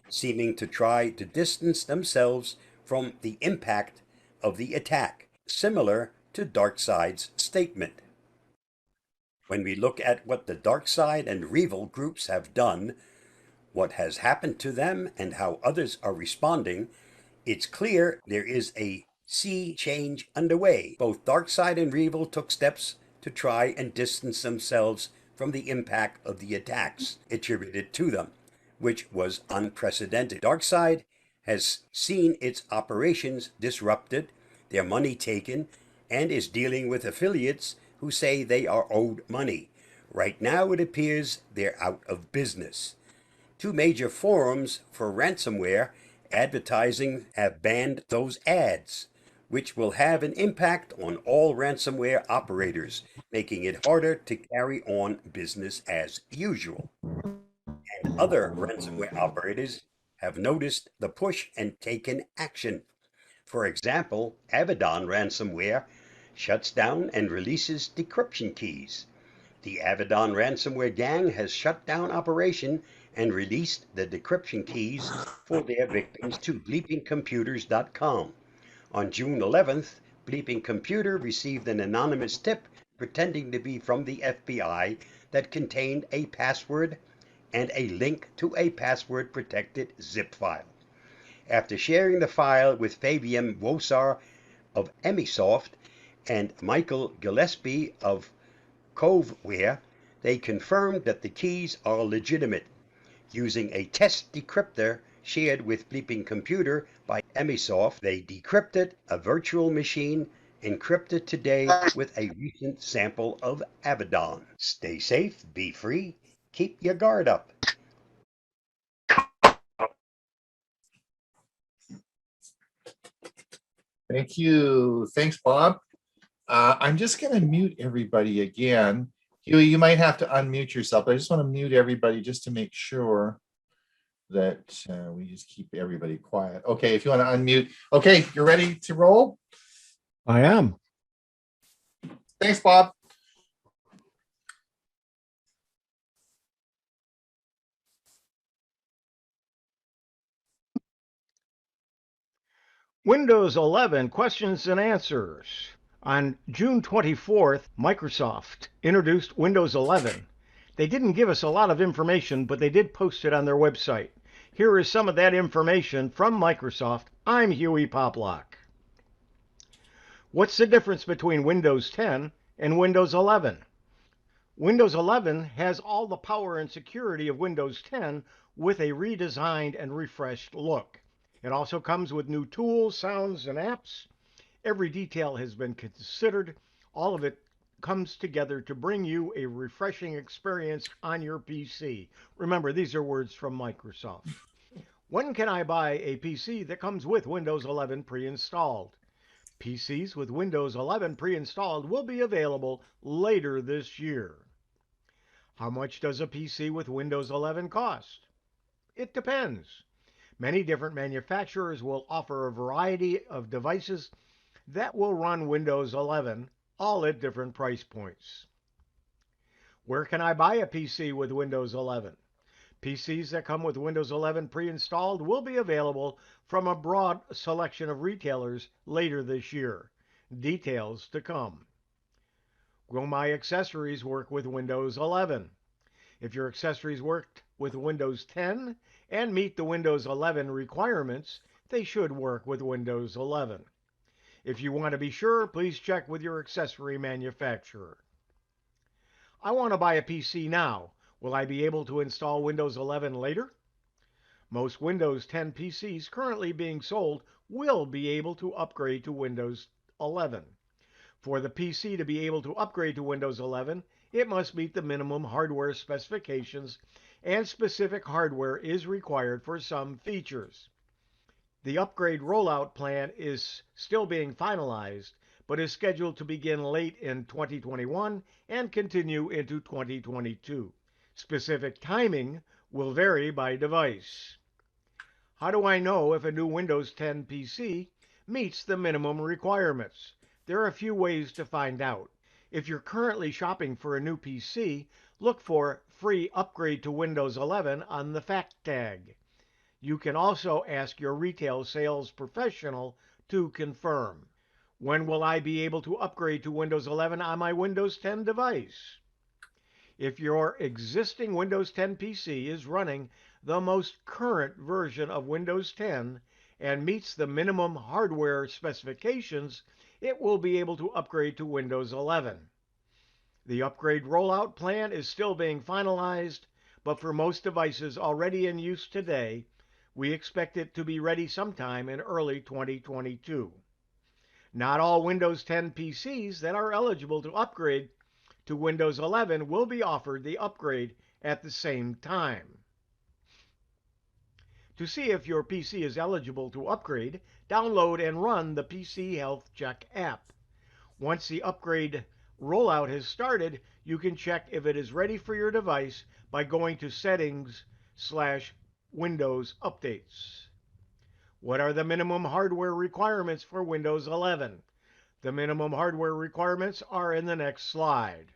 seeming to try to distance themselves from the impact of the attack, similar to DarkSide's statement. When we look at what the DarkSide and Revil groups have done, what has happened to them, and how others are responding, it's clear there is a sea change underway. Both DarkSide and Revil took steps to try and distance themselves from the impact of the attacks attributed to them, which was unprecedented. DarkSide has seen its operations disrupted, their money taken, and is dealing with affiliates who say they are owed money. Right now, it appears they're out of business. Two major forums for ransomware advertising have banned those ads, which will have an impact on all ransomware operators, making it harder to carry on business as usual. And other ransomware operators have noticed the push and taken action. For example, Avedon ransomware shuts down and releases decryption keys. The Avedon ransomware gang has shut down operation and released the decryption keys for their victims to bleepingcomputers.com. On June 11th, Bleeping Computer received an anonymous tip pretending to be from the FBI that contained a password and a link to a password protected zip file. After sharing the file with Fabian Wosar of Emisoft and Michael Gillespie of Coveware, they confirmed that the keys are legitimate. Using a test decryptor shared with Bleeping Computer by Emisoft, they decrypted a virtual machine encrypted today with a recent sample of Avedon. Stay safe, be free, keep your guard up. Thank you. Thanks, Bob. I'm just going to mute everybody again. Hewie, you might have to unmute yourself. I just want to mute everybody just to make sure that we just keep everybody quiet. Okay, if you want to unmute. Okay, you're ready to roll? I am. Thanks, Bob. Windows 11 questions and answers. On June 24th, Microsoft introduced Windows 11. They didn't give us a lot of information, but they did post it on their website. Here is some of that information from Microsoft. I'm Hewie Poplock. What's the difference between Windows 10 and Windows 11? Windows 11 has all the power and security of Windows 10 with a redesigned and refreshed look. It also comes with new tools, sounds, and apps. Every detail has been considered. All of it comes together to bring you a refreshing experience on your PC. Remember, these are words from Microsoft. When can I buy a PC that comes with Windows 11 pre-installed? PCs with Windows 11 pre-installed will be available later this year. How much does a PC with Windows 11 cost? It depends. Many different manufacturers will offer a variety of devices that will run Windows 11, all at different price points. Where can I buy a PC with Windows 11? PCs that come with Windows 11 pre-installed will be available from a broad selection of retailers later this year. Details to come. Will my accessories work with Windows 11? If your accessories worked with Windows 10 and meet the Windows 11 requirements, they should work with Windows 11. If you want to be sure, please check with your accessory manufacturer. I want to buy a PC now. Will I be able to install Windows 11 later? Most Windows 10 PCs currently being sold will be able to upgrade to Windows 11. For the PC to be able to upgrade to Windows 11, it must meet the minimum hardware specifications, and specific hardware is required for some features. The upgrade rollout plan is still being finalized, but is scheduled to begin late in 2021 and continue into 2022. Specific timing will vary by device. How do I know if a new Windows 10 PC meets the minimum requirements? There are a few ways to find out. If you're currently shopping for a new PC, look for free upgrade to Windows 11 on the fact tag. You can also ask your retail sales professional to confirm. When will I be able to upgrade to Windows 11 on my Windows 10 device? If your existing Windows 10 PC is running the most current version of Windows 10 and meets the minimum hardware specifications, it will be able to upgrade to Windows 11. The upgrade rollout plan is still being finalized, but for most devices already in use today, we expect it to be ready sometime in early 2022. Not all Windows 10 PCs that are eligible to upgrade to Windows 11 will be offered the upgrade at the same time. To see if your PC is eligible to upgrade, download and run the PC Health Check app. Once the upgrade rollout has started, you can check if it is ready for your device by going to Settings/Windows Updates. What are the minimum hardware requirements for Windows 11? The minimum hardware requirements are in the next slide.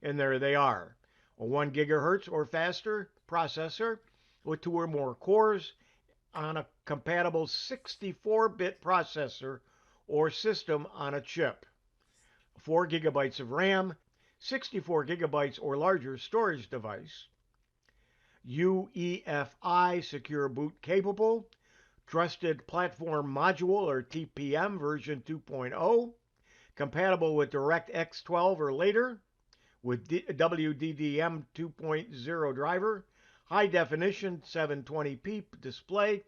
And there they are. A 1 gigahertz or faster processor with 2 or more cores on a compatible 64-bit processor or system on a chip. 4 gigabytes of RAM, 64 gigabytes or larger storage device, UEFI secure boot capable, Trusted Platform Module or TPM version 2.0, compatible with DirectX 12 or later, with WDDM 2.0 driver, high definition 720p display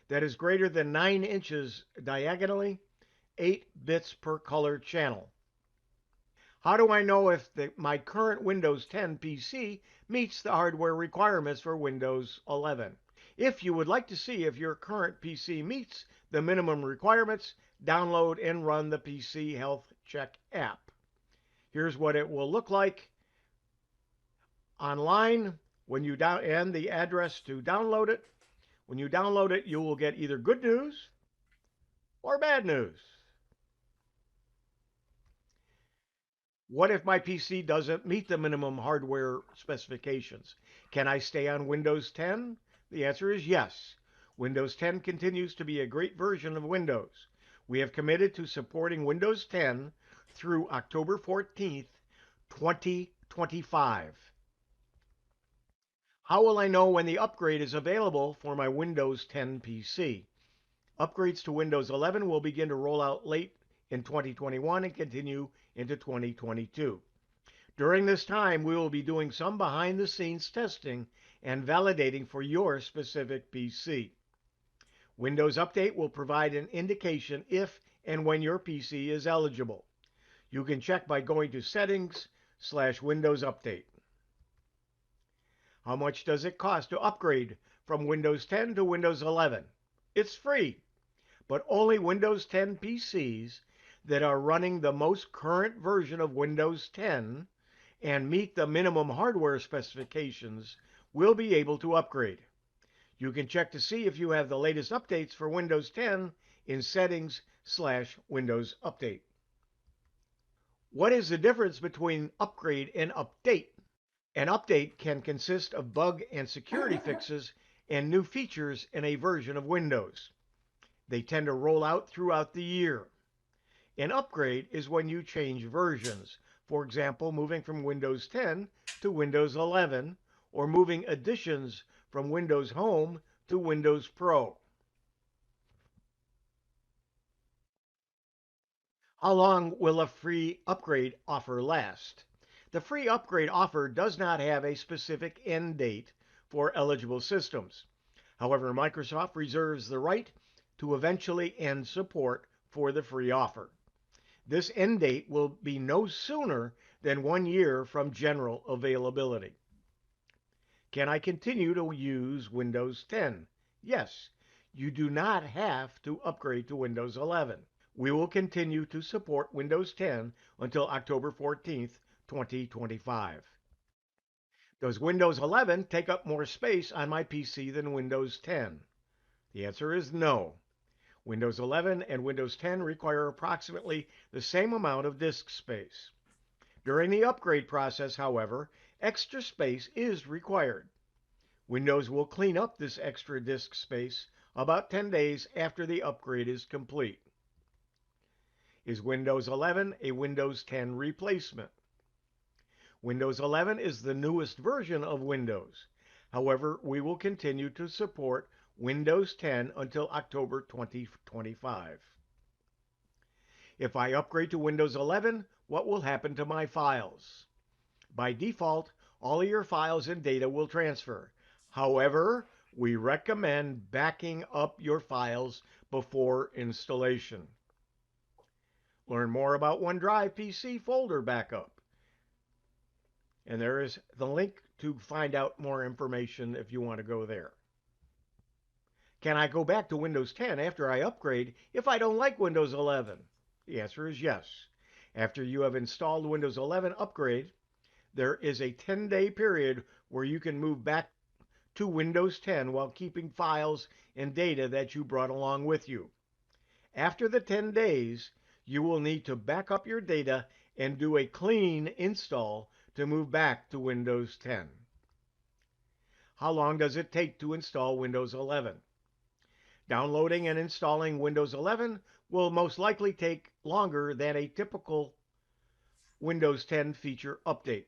that is greater than 9 inches diagonally, 8 bits per color channel. How do I know if my current Windows 10 PC meets the hardware requirements for Windows 11? If you would like to see if your current PC meets the minimum requirements, download and run the PC Health Check app. Here's what it will look like online when you and the address to download it. When you download it, you will get either good news or bad news. What if my PC doesn't meet the minimum hardware specifications? Can I stay on Windows 10? The answer is yes. Windows 10 continues to be a great version of Windows. We have committed to supporting Windows 10 through October 14th, 2025. How will I know when the upgrade is available for my Windows 10 PC? Upgrades to Windows 11 will begin to roll out late in 2021 and continue into 2022. During this time, we will be doing some behind-the-scenes testing and validating for your specific PC. Windows Update will provide an indication if and when your PC is eligible. You can check by going to Settings/Windows Update. How much does it cost to upgrade from Windows 10 to Windows 11? It's free, but only Windows 10 PCs that are running the most current version of Windows 10 and meet the minimum hardware specifications will be able to upgrade. You can check to see if you have the latest updates for Windows 10 in Settings/Windows Update. What is the difference between upgrade and update? An update can consist of bug and security fixes and new features in a version of Windows. They tend to roll out throughout the year. An upgrade is when you change versions, for example, moving from Windows 10 to Windows 11, or moving additions from Windows Home to Windows Pro. How long will a free upgrade offer last? The free upgrade offer does not have a specific end date for eligible systems. However, Microsoft reserves the right to eventually end support for the free offer. This end date will be no sooner than 1 year from general availability. Can I continue to use Windows 10? Yes, you do not have to upgrade to Windows 11. We will continue to support Windows 10 until October 14th, 2025. Does Windows 11 take up more space on my PC than Windows 10? The answer is no. Windows 11 and Windows 10 require approximately the same amount of disk space. During the upgrade process, however, extra space is required. Windows will clean up this extra disk space about 10 days after the upgrade is complete. Is Windows 11 a Windows 10 replacement? Windows 11 is the newest version of Windows. However, we will continue to support Windows 10 until October 2025. If I upgrade to Windows 11, what will happen to my files? By default, all of your files and data will transfer. However, we recommend backing up your files before installation. Learn more about OneDrive PC folder backup. And there is the link to find out more information if you want to go there. Can I go back to Windows 10 after I upgrade if I don't like Windows 11? The answer is yes. After you have installed Windows 11 upgrade, there is a 10-day period where you can move back to Windows 10 while keeping files and data that you brought along with you. After the 10 days, you will need to back up your data and do a clean install to move back to Windows 10. How long does it take to install Windows 11? Downloading and installing Windows 11 will most likely take longer than a typical Windows 10 feature update.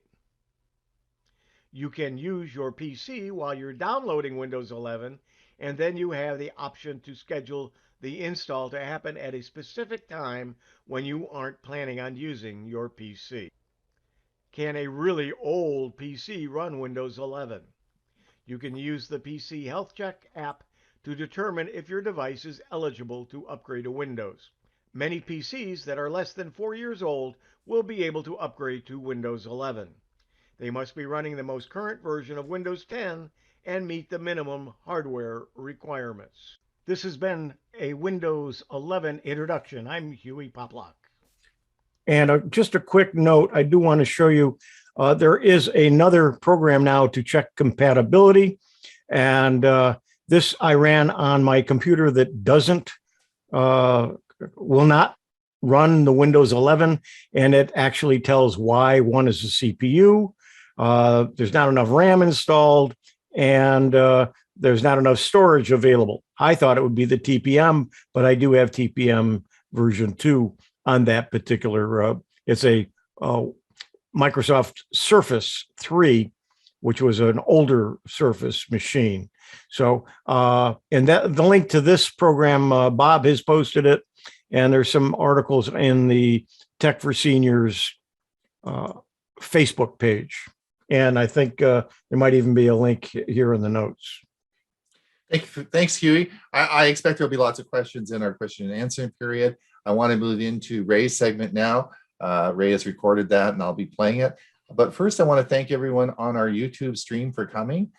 You can use your PC while you're downloading Windows 11, and then you have the option to schedule the install to happen at a specific time when you aren't planning on using your PC. Can a really old PC run Windows 11? You can use the PC Health Check app to determine if your device is eligible to upgrade to Windows. Many PCs that are less than 4 years old will be able to upgrade to Windows 11. They must be running the most current version of Windows 10 and meet the minimum hardware requirements. This has been a Windows 11 introduction. I'm Hewie Poplock. And just a quick note, I do want to show you, there is another program now to check compatibility. And this I ran on my computer that will not run the Windows 11. And it actually tells why. One is the CPU. There's not enough RAM installed, and there's not enough storage available. I thought it would be the TPM, but I do have TPM version 2 on that particular It's a Microsoft Surface 3, which was an older Surface machine. So, and that the link to this program, Bob has posted it, and there's some articles in the Tech for Seniors Facebook page. And I think there might even be a link here in the notes. Thanks, Hewie. I expect there'll be lots of questions in our question and answer period. I want to move into Ray's segment now. Ray has recorded that and I'll be playing it. But first, I want to thank everyone on our YouTube stream for coming.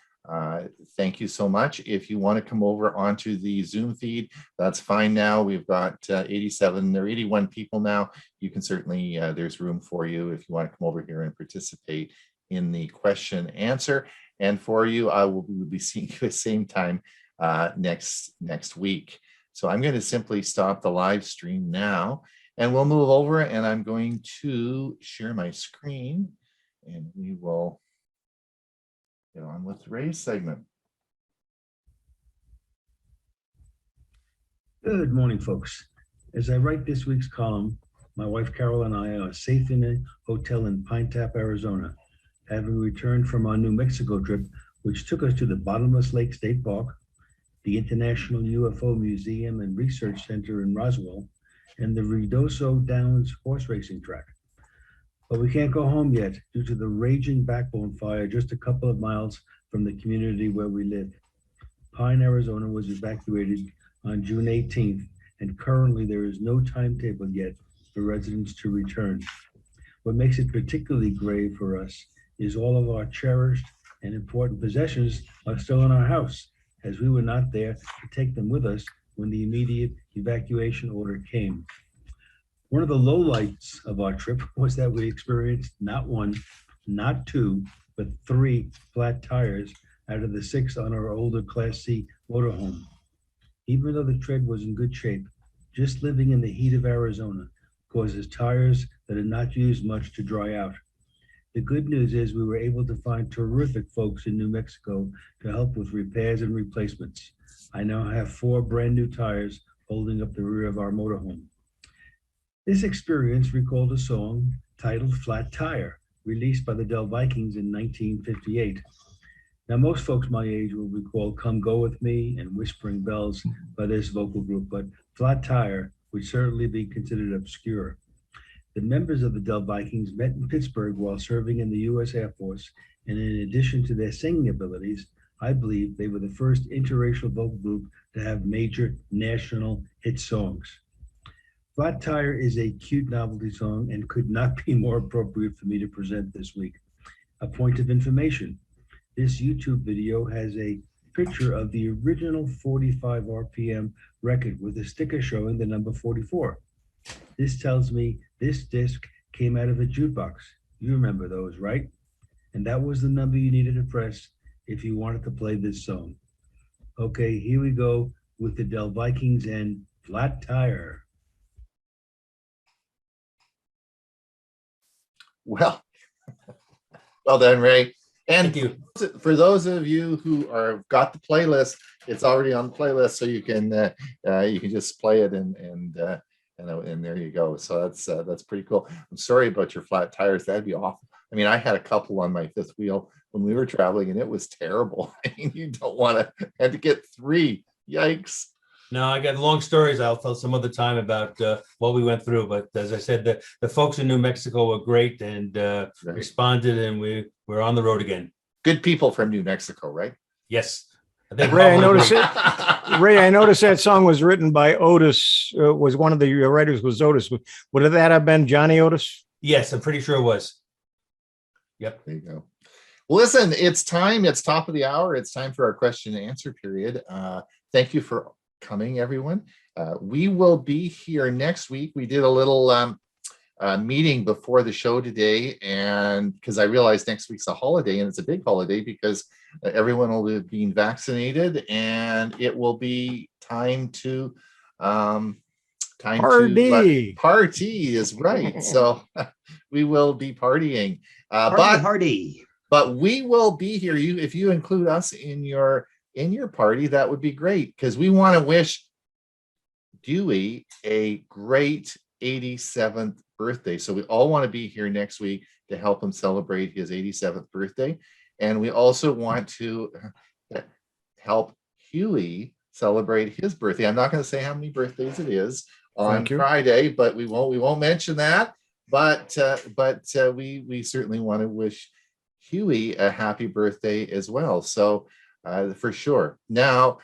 Thank you so much. If you want to come over onto the Zoom feed, that's fine now. We've got 87 or 81 people now. You can certainly, there's room for you if you want to come over here and participate in the question answer. And for you, I will be seeing you at the same time next week. So I'm going to simply stop the live stream now and we'll move over, and I'm going to share my screen and we will get on with Ray's segment. Good morning, folks. As I write this week's column, my wife Carol and I are safe in a hotel in Pine Tap, Arizona, having returned from our New Mexico trip, which took us to the Bottomless Lake State Park, the International UFO Museum and Research Center in Roswell, and the Ruidoso Downs horse racing track. But we can't go home yet due to the raging backbone fire just a couple of miles from the community where we live. Pine, Arizona was evacuated on June 18th, and currently there is no timetable yet for residents to return. What makes it particularly grave for us is all of our cherished and important possessions are still in our house, as we were not there to take them with us when the immediate evacuation order came. One of the lowlights of our trip was that we experienced not one, not two, but 3 flat tires out of the 6 on our older Class C motorhome. Even though the tread was in good shape, just living in the heat of Arizona causes tires that are not used much to dry out. The good news is we were able to find terrific folks in New Mexico to help with repairs and replacements. I now have 4 brand new tires holding up the rear of our motorhome. This experience recalled a song titled Flat Tire, released by the Del Vikings in 1958. Now, most folks my age will recall Come Go With Me and Whispering Bells by this vocal group, but Flat Tire would certainly be considered obscure. The members of the Del Vikings met in Pittsburgh while serving in the U.S. Air Force, and in addition to their singing abilities, I believe they were the first interracial vocal group to have major national hit songs. Flat Tire is a cute novelty song and could not be more appropriate for me to present this week. A point of information, this YouTube video has a picture of the original 45 RPM record with a sticker showing the number 44. This tells me this disc came out of a jukebox. You remember those, right? And that was the number you needed to press if you wanted to play this song. Okay, here we go with the Del Vikings and Flat Tire. Well done, Ray. And Thank you. for those of you who are got the playlist, it's already on the playlist, so you can just play it and there you go. So that's pretty cool. I'm sorry about your flat tires. That'd be awful. I mean, I had a couple on my 5th wheel when we were traveling, and it was terrible. I mean, you don't want to had to get 3. Yikes. No, I got long stories I'll tell some other time about what we went through. But as I said, the folks in New Mexico were great and responded, and we're on the road again. Good people from New Mexico, right? Yes. I think Ray, I noticed it. Ray, I noticed that song was written by Otis. Was one of the writers was Otis. Would that have been Johnny Otis? Yes, I'm pretty sure it was. Yep. There you go. Well, listen, it's time. It's top of the hour. It's time for our question and answer period. Thank you for coming, everyone. We will be here next week. We did a little meeting before the show today, and because I realized next week's a holiday, and it's a big holiday because everyone will be being vaccinated, and it will be time to party is right. So we will be partying. But we will be here. If you include us in your party, that would be great, because we want to wish Dewey a great 87th birthday. So we all want to be here next week to help him celebrate his 87th birthday. And we also want to help Hewie celebrate his birthday. I'm not going to say how many birthdays it is on Thank you. Friday, but we won't mention that. But we certainly want to wish Hewie a happy birthday as well. So for sure. Now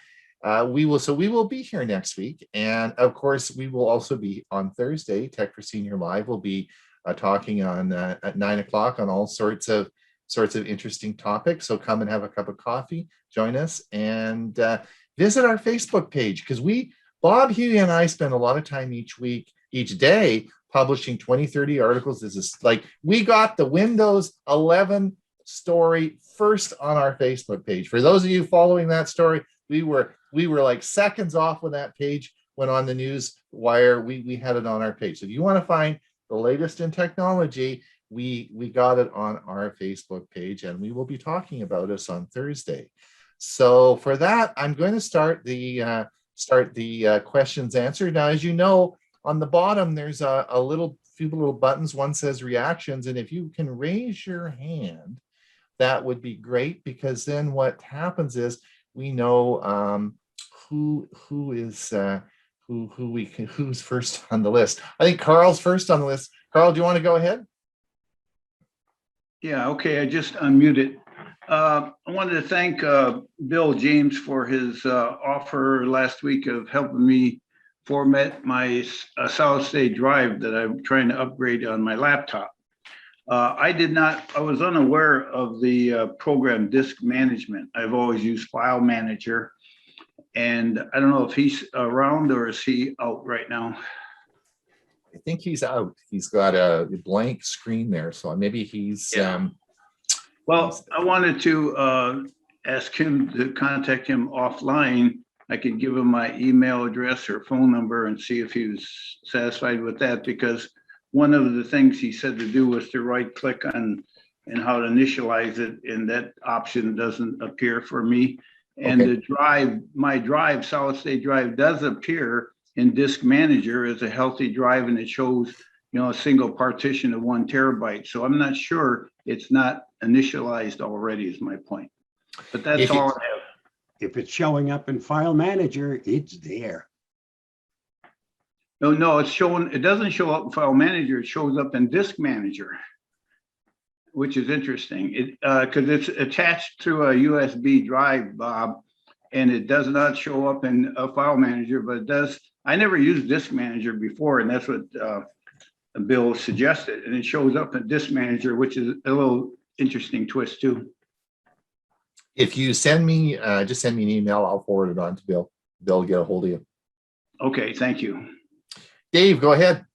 we will be here next week, and of course we will also be on Thursday. Tech for Senior Live will be talking on at 9 o'clock on all sorts of interesting topics. So come and have a cup of coffee, join us, and visit our Facebook page, because Bob, Hewie, and I spend a lot of time each day publishing 20, 30 articles. This is like, we got the Windows 11 story first on our Facebook page. For those of you following that story, we were like seconds off when that page went on the news wire. We had it on our page. So if you want to find the latest in technology, we got it on our Facebook page, and we will be talking about us on Thursday. So for that, I'm going to start the questions answered. Now, as you know, on the bottom there's a few little buttons. One says reactions, and if you can raise your hand, that would be great, because then what happens is we know who's first on the list. I think Carl's first on the list. Carl, do you want to go ahead? Yeah, okay, I just unmuted. I wanted to thank Bill James for his offer last week of helping me format my solid state drive that I'm trying to upgrade on my laptop. I was unaware of the program Disk Management. I've always used File Manager, and I don't know if he's around or is he out right now. I think he's out. He's got a blank screen there, so maybe he's. Yeah. Well, I wanted to ask him to contact him offline. I could give him my email address or phone number and see if he was satisfied with that, because one of the things he said to do was to right click on and how to initialize it, and that option doesn't appear for me. And Okay. the drive, my drive, solid state drive, does appear in Disk Manager as a healthy drive, and it shows, a single partition of 1 terabyte. So I'm not sure it's not initialized already, is my point. But that's all I have. If it's showing up in File Manager, it's there. No, it's showing, it doesn't show up in File Manager, it shows up in Disk Manager, which is interesting. Because it's attached to a USB drive, Bob, and it does not show up in a File Manager, but it does. I never used Disk Manager before, and that's what Bill suggested, and it shows up in Disk Manager, which is a little interesting twist too. If you send me, just send me an email, I'll forward it on to Bill. Bill will get a hold of you. Okay, thank you. Dave, go ahead.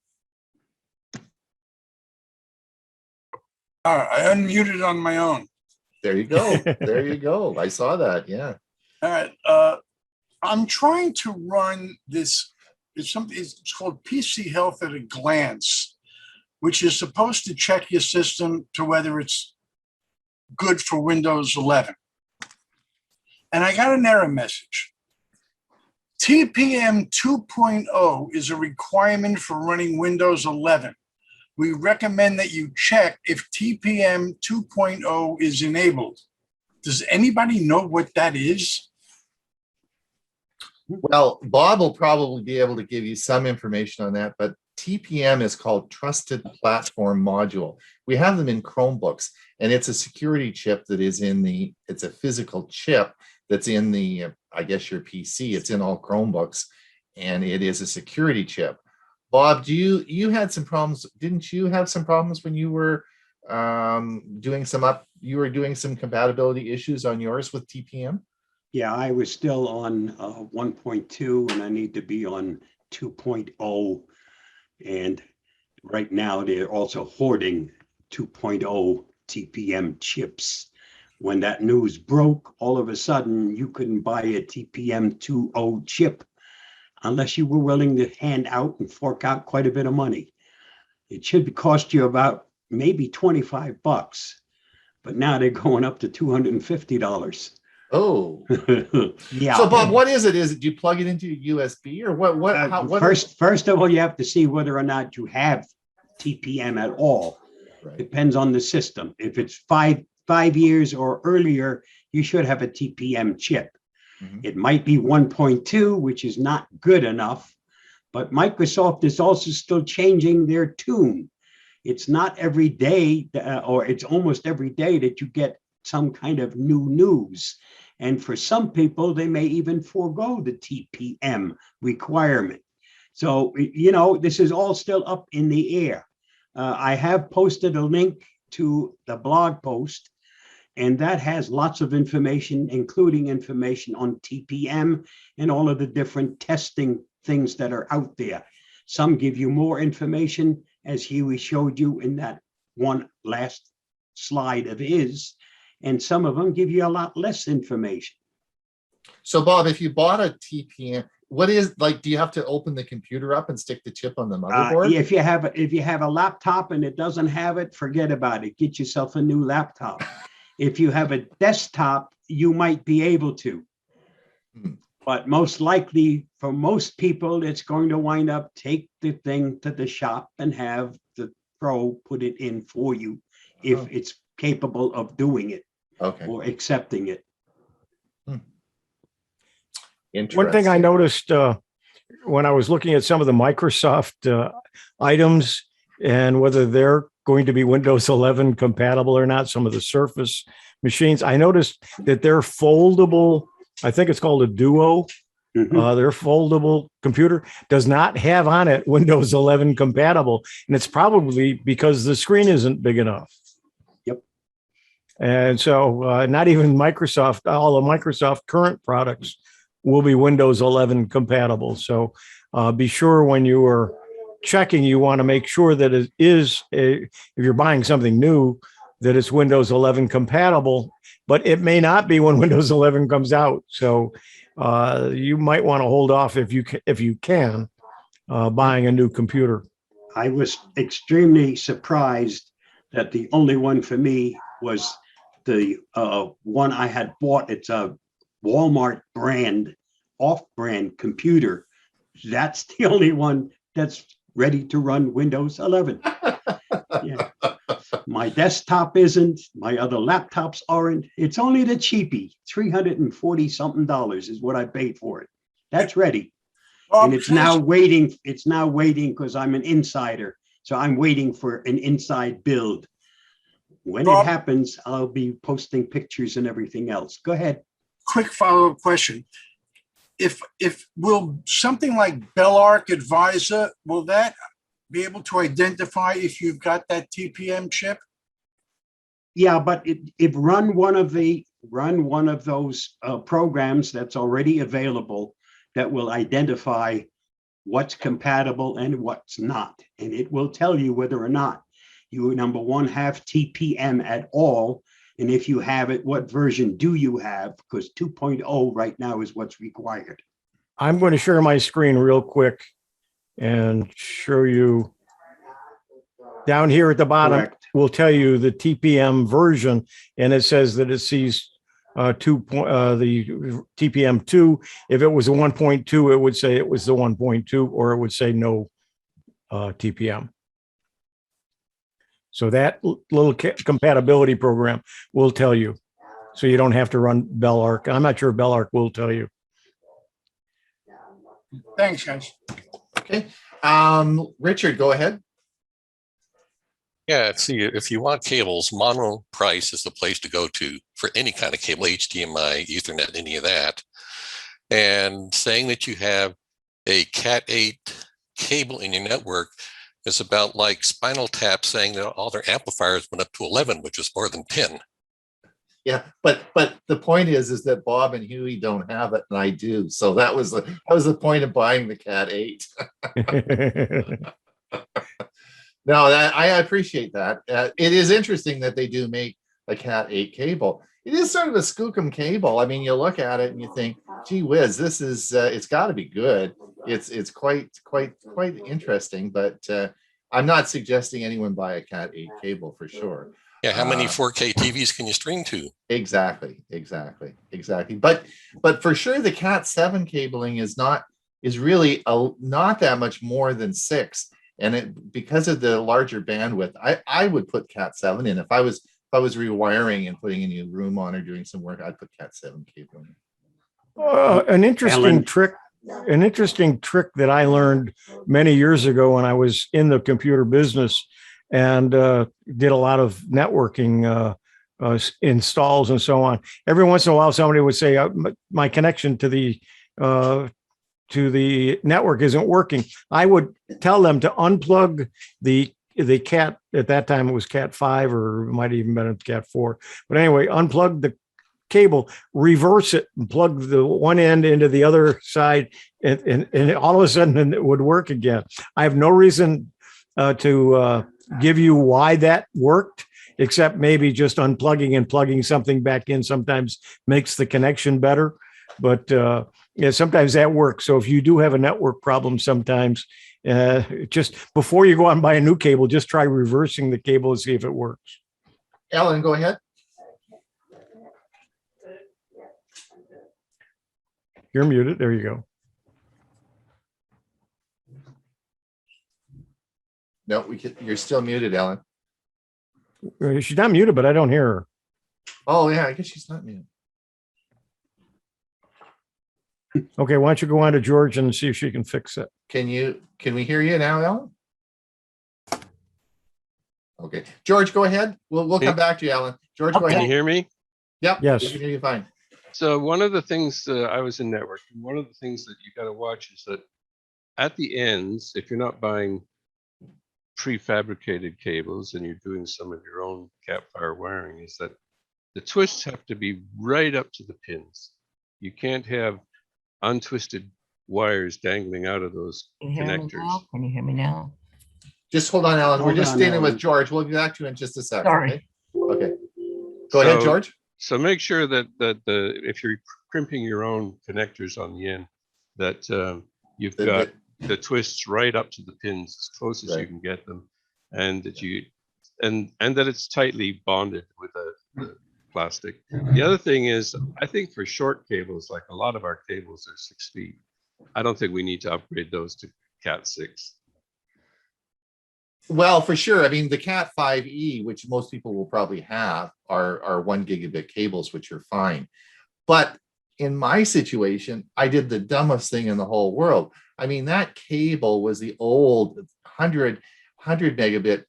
I unmuted on my own. There you go. There you go. I saw that. Yeah. All right. I'm trying to run this. It's called PC Health at a Glance, which is supposed to check your system to whether it's good for Windows 11. And I got an error message. TPM 2.0 is a requirement for running Windows 11. We recommend that you check if TPM 2.0 is enabled. Does anybody know what that is? Well, Bob will probably be able to give you some information on that, but TPM is called Trusted Platform Module. We have them in Chromebooks, and it's a security chip that is it's a physical chip that's in I guess your PC. It's in all Chromebooks, and it is a security chip. Bob, you had some problems? Didn't you have some problems when you were doing some compatibility issues on yours with TPM? Yeah, I was still on 1.2, and I need to be on 2.0. And right now they're also hoarding 2.0 TPM chips. When that news broke, all of a sudden you couldn't buy a TPM 2.0 chip unless you were willing to hand out and fork out quite a bit of money. It should cost you about maybe $25, but now they're going up to $250. Oh, yeah. So Bob, what is it? Do you plug it into your USB or what? First of all, you have to see whether or not you have TPM at all. Right. Depends on the system. If it's five years or earlier, you should have a TPM chip. Mhm. It might be 1.2, which is not good enough, but Microsoft is also still changing their tune. It's not every day, or it's almost every day that you get some kind of new news. And for some people, they may even forego the TPM requirement. So, this is all still up in the air. I have posted a link to the blog post, and that has lots of information, including information on TPM and all of the different testing things that are out there. Some give you more information, as Hewie showed you in that one last slide of his, and some of them give you a lot less information. So Bob, if you bought a TPM, what is like, do you have to open the computer up and stick the chip on the motherboard? If you have a laptop and it doesn't have it, forget about it. Get yourself a new laptop. If you have a desktop, you might be able to. But most likely, for most people, it's going to wind up take the thing to the shop and have the pro put it in for you if it's capable of doing it or accepting it. One thing I noticed when I was looking at some of the Microsoft items and whether they're going to be Windows 11 compatible or not, some of the Surface machines, I noticed that their foldable, I think it's called a Duo, their foldable computer does not have on it Windows 11 compatible. And it's probably because the screen isn't big enough. Yep. And so not even Microsoft, all the Microsoft current products will be Windows 11 compatible. So be sure when you are checking, you want to make sure that it is, if you're buying something new, that it's Windows 11 compatible, but it may not be when Windows 11 comes out. So you might want to hold off if you can buying a new computer. I was extremely surprised that the only one for me was the one I had bought. It's a Walmart brand, off-brand computer. That's the only one that's ready to run Windows 11. Yeah. My desktop isn't, my other laptops aren't. It's only the cheapie, $340 something is what I paid for it. That's ready. And it's now waiting because I'm an insider. So I'm waiting for an inside build. When it happens, I'll be posting pictures and everything else. Go ahead. Quick follow-up question. If will something like BellArc Advisor, will that be able to identify if you've got that TPM chip? Yeah, but if run one of those programs that's already available that will identify what's compatible and what's not, and it will tell you whether or not you, number one, have TPM at all, and if you have it, what version do you have? Because 2.0 right now is what's required. I'm going to share my screen real quick and show you down here at the bottom. Correct. Will tell you the TPM version, and it says that it sees the TPM 2. If it was a 1.2, it would say it was the 1.2, or it would say no TPM. So that little compatibility program will tell you. So you don't have to run BellArc. I'm not sure if BellArc will tell you. Thanks, guys. Okay. Richard, go ahead. Yeah, see, if you want cables, Mono Price is the place to go to for any kind of cable, HDMI, Ethernet, any of that. And saying that you have a Cat8 cable in your network is about like Spinal Tap saying that all their amplifiers went up to 11, which is more than 10. Yeah, but the point is that Bob and Hewie don't have it, and I do. So that was the point of buying the Cat8. No, I appreciate that. It is interesting that they do make a Cat8 cable. It is sort of a skookum cable. I mean, you look at it and you think, gee whiz, this is it's got to be good. It's quite interesting, but I'm not suggesting anyone buy a Cat8 cable for sure. Yeah, how many 4K TVs can you stream to? Exactly. But for sure, the Cat7 cabling is really not that much more than 6. And because of the larger bandwidth, I would put Cat 7 in. If I was rewiring and putting a new room on or doing some work, I'd put Cat 7 cable in. An interesting trick that I learned many years ago when I was in the computer business and did a lot of networking installs and so on. Every once in a while, somebody would say, my connection to the network isn't working. I would tell them to unplug the Cat, at that time it was Cat 5, or it might have even been Cat 4. But anyway, unplug the cable, reverse it, and plug the one end into the other side, and all of a sudden it would work again. I have no reason to give you why that worked, except maybe just unplugging and plugging something back in sometimes makes the connection better. But yeah, sometimes that works. So if you do have a network problem sometimes, just before you go out and buy a new cable, just try reversing the cable and see if it works. Alan, go ahead. You're muted. There you go. No, you're still muted, Alan. She's not muted, but I don't hear her. Oh, yeah, I guess she's not muted. Okay, why don't you go on to George and see if she can fix it. Can we hear you now, Alan? Okay, George, go ahead. We'll come back to you, Alan. George, go ahead. Can you hear me? Yep. Yes. We can hear you fine. So one of the things I was in networking, one of the things that you got to watch is that at the ends, if you're not buying prefabricated cables and you're doing some of your own Cat-Fire wiring, is that the twists have to be right up to the pins. You can't have untwisted wires dangling out of those connectors. Can you hear me now? Just hold on, Alan. We're just standing with George. We'll be back to you in just a second. Sorry. Okay. Go ahead, George. So make sure that if you're crimping your own connectors on the end, that you've got the twists right up to the pins as close as you can get them, and that that it's tightly bonded with the plastic. The other thing is, I think for short cables, like a lot of our cables are 6 feet, I don't think we need to upgrade those to Cat 6. Well, for sure. I mean, the Cat 5e, which most people will probably have, are 1 gigabit cables, which are fine. But in my situation, I did the dumbest thing in the whole world. I mean, that cable was the old 100 megabit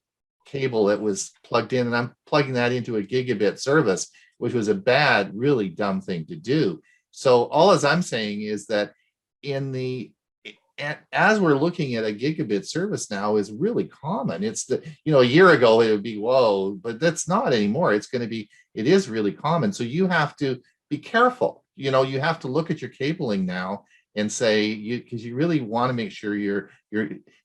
cable that was plugged in, and I'm plugging that into a gigabit service, which was a bad, really dumb thing to do. So all as I'm saying is that as we're looking at a gigabit service now is really common. It's a year ago it would be whoa, but that's not anymore. It is really common. So you have to be careful. You have to look at your cabling now and say, because you really want to make sure you're,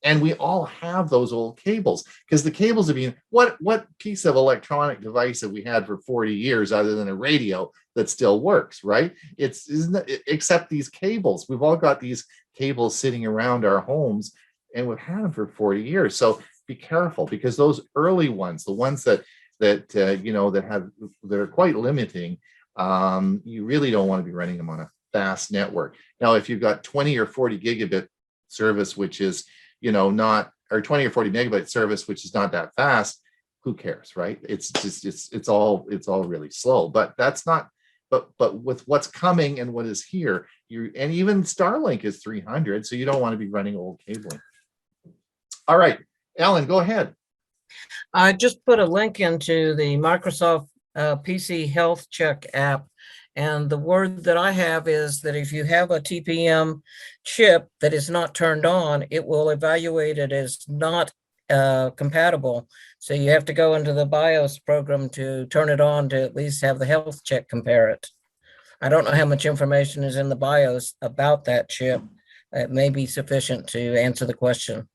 and we all have those old cables, because the cables have been, what piece of electronic device have we had for 40 years other than a radio that still works, right? Except these cables. We've all got these cables sitting around our homes, and we've had them for 40 years. So be careful, because those early ones, the ones that are quite limiting, you really don't want to be running them on a fast network. Now, if you've got 20 or 40 gigabit service, which is, or 20 or 40 megabit service, which is not that fast, who cares, right? It's all really slow, but that's not, but with what's coming and what is here, and even Starlink is 300, so you don't want to be running old cabling. All right, Alan, go ahead. I just put a link into the Microsoft PC Health Check app. And the word that I have is that if you have a TPM chip that is not turned on, it will evaluate it as not compatible. So you have to go into the BIOS program to turn it on to at least have the health check compare it. I don't know how much information is in the BIOS about that chip. It may be sufficient to answer the question.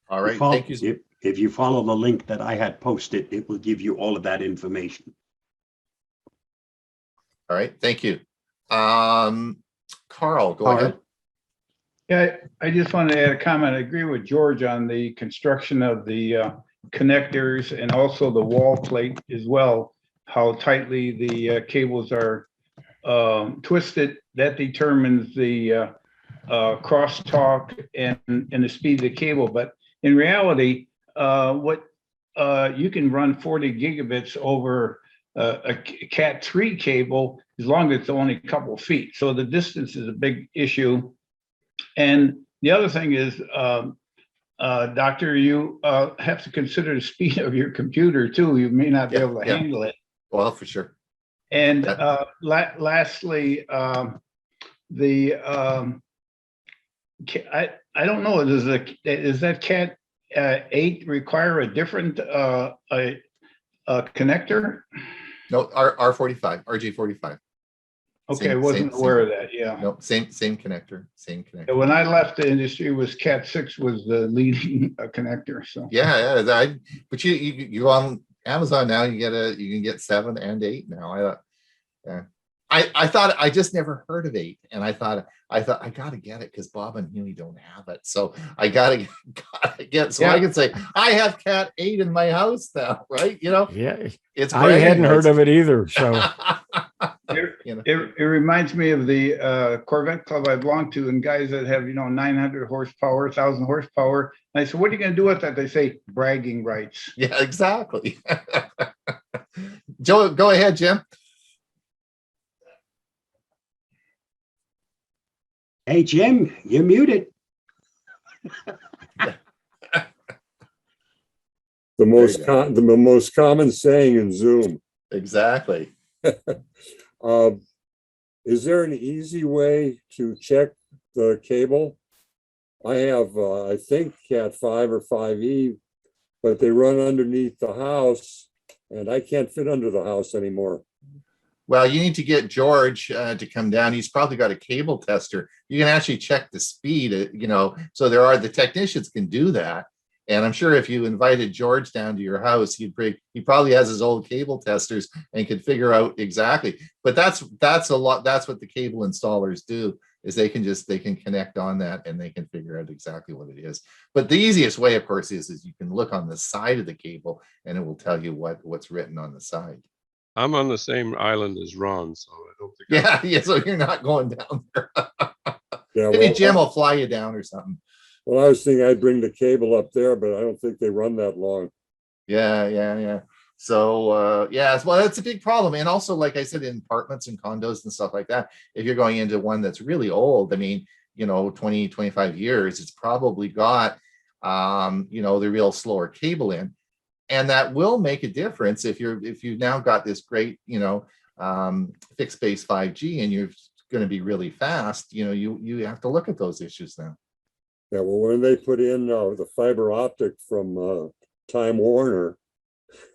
All right, thank you. If you follow the link that I had posted, it will give you all of that information. All right, thank you. Carl, go ahead. Yeah, I just wanted to add a comment. I agree with George on the construction of the connectors and also the wall plate as well, how tightly the cables are twisted. That determines the crosstalk and the speed of the cable. But in reality, what you can run 40 gigabits over a Cat3 cable as long as it's only a couple of feet. So the distance is a big issue. And the other thing is, Doctor, you have to consider the speed of your computer too. You may not be able to handle it. Well, for sure. And lastly, I don't know. Does that Cat 8 require a different connector? No, R45, RJ45. Okay, I wasn't aware of that. Yeah. Nope, same connector, same connector. When I left the industry, was Cat 6 was the leading connector. So yeah, but you on Amazon now, you can get 7 and 8 now. I thought I just never heard of 8, and I thought I gotta get it because Bob and Hewie don't have it, so I gotta get. So I can say I have Cat 8 in my house now, right? Yeah, it's. I hadn't heard of it either, so. It reminds me of the Corvette club I belong to, and guys that have 900 horsepower, 1,000 horsepower. And I said, "What are you going to do with that?" They say, "Bragging rights." Yeah, exactly. Joe, go ahead, Jim. Hey, Jim, you're muted. The most common saying in Zoom. Exactly. Is there an easy way to check the cable? I have, I think Cat 5 or 5E, but they run underneath the house, and I can't fit under the house anymore. Well, you need to get George to come down. He's probably got a cable tester. You can actually check the speed, so the technicians can do that. And I'm sure if you invited George down to your house, he probably has his old cable testers and could figure out exactly. But that's a lot. That's what the cable installers do, is they can connect on that and they can figure out exactly what it is. But the easiest way, of course, is you can look on the side of the cable and it will tell you what's written on the side. I'm on the same island as Ron, so I don't think. Yeah. So you're not going down there. Yeah, Maybe Jim will fly you down or something. Well, I was thinking I'd bring the cable up there, but I don't think they run that long. Yeah. So well, that's a big problem. And also, like I said, in apartments and condos and stuff like that, if you're going into one that's really old, 20, 25 years, it's probably got the real slower cable in. And that will make a difference if you've now got this great, fixed base 5G and you're going to be really fast, you have to look at those issues now. Yeah, well, when they put in the fiber optic from Time Warner,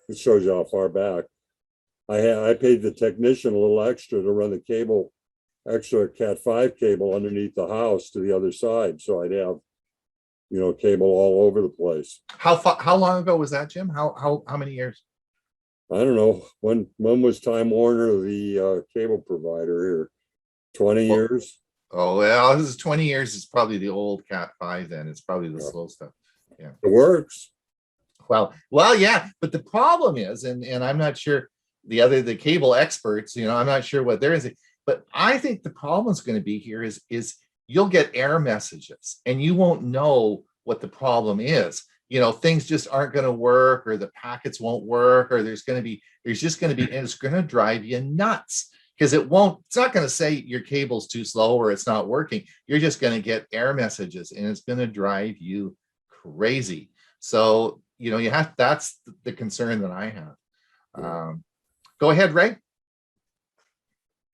it shows you how far back. I paid the technician a little extra to run the extra Cat 5 cable underneath the house to the other side, so I'd have, cable all over the place. How long ago was that, Jim? How many years? I don't know. When was Time Warner the cable provider here? 20 years? Oh, well, this is 20 years. It's probably the old Cat 5 then. It's probably the slow stuff. Yeah. It works. Well, yeah. But the problem is, and I'm not sure the cable experts, I'm not sure what there is. But I think the problem is going to be here is you'll get error messages and you won't know what the problem is. Things just aren't going to work, or the packets won't work, or there's going to be, and it's going to drive you nuts. Because it's not going to say your cable's too slow or it's not working. You're just going to get error messages and it's going to drive you crazy. So, that's the concern that I have. Go ahead, Ray.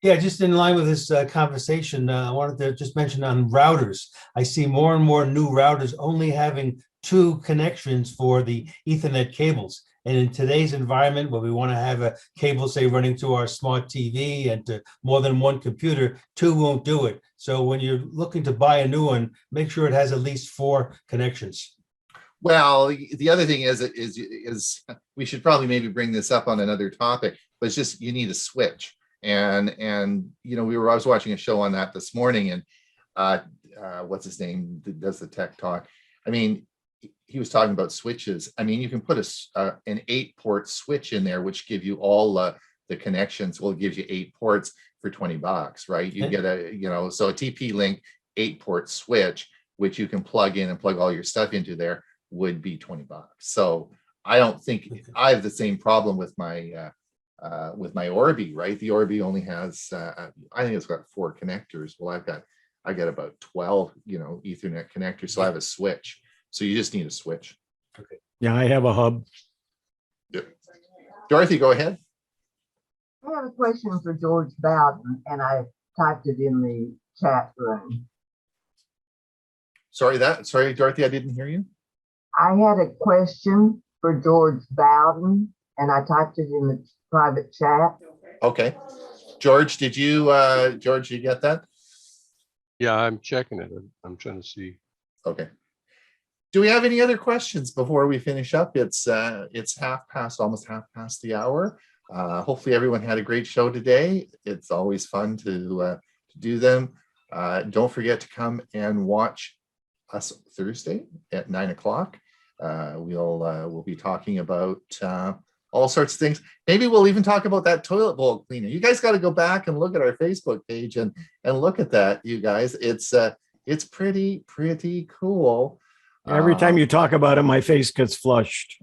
Yeah, just in line with this conversation, I wanted to just mention on routers. I see more and more new routers only having 2 connections for the Ethernet cables. And in today's environment, where we want to have a cable, say, running to our smart TV and to more than one computer, 2 won't do it. So when you're looking to buy a new one, make sure it has at least 4 connections. Well, the other thing is we should probably maybe bring this up on another topic, but it's just you need a switch. And I was watching a show on that this morning, and what's his name does the tech talk. He was talking about switches. You can put an 8-port switch in there, which give you all the connections. Will give you 8 ports for $20, right? You get so a TP link 8-port switch, which you can plug in and plug all your stuff into there, would be $20. So I don't think I have the same problem with my Orbi, right? The Orbi only has I think it's got 4 connectors. Well, I got about 12, Ethernet connectors. So I have a switch. So you just need a switch. Okay. Yeah, I have a hub. Yep. Dorothy, go ahead. I have a question for George Bowden, and I typed it in the chat room. Sorry, Dorothy, I didn't hear you. I had a question for George Bowden, and I typed it in the private chat. Okay. George, did you get that? Yeah, I'm checking it. I'm trying to see. Okay. Do we have any other questions before we finish up? It's almost half past the hour. Hopefully everyone had a great show today. It's always fun to do them. Don't forget to come and watch us Thursday at 9 o'clock. We'll be talking about all sorts of things. Maybe we'll even talk about that toilet bowl cleaner. You guys got to go back and look at our Facebook page and look at that, you guys. It's pretty cool. Every time you talk about it, my face gets flushed.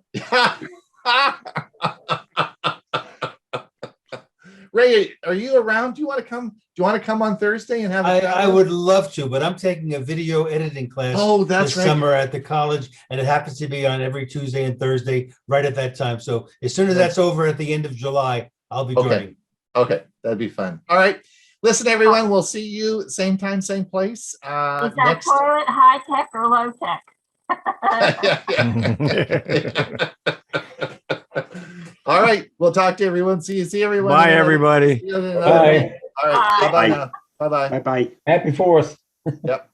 Ray, are you around? Do you want to come? Do you want to come on Thursday and have? I would love to, but I'm taking a video editing class. Oh, that's this right. Summer at the college, and it happens to be on every Tuesday and Thursday, right at that time. So as soon as that's over at the end of July, I'll be joining. Okay, that'd be fun. All right, listen, everyone. We'll see you same time, same place. Is that toilet high tech or low tech? All right, we'll talk to everyone. See everyone. Bye, everybody. Bye. All right, bye-bye now. Bye-bye. Bye-bye. Happy 4th. Yep.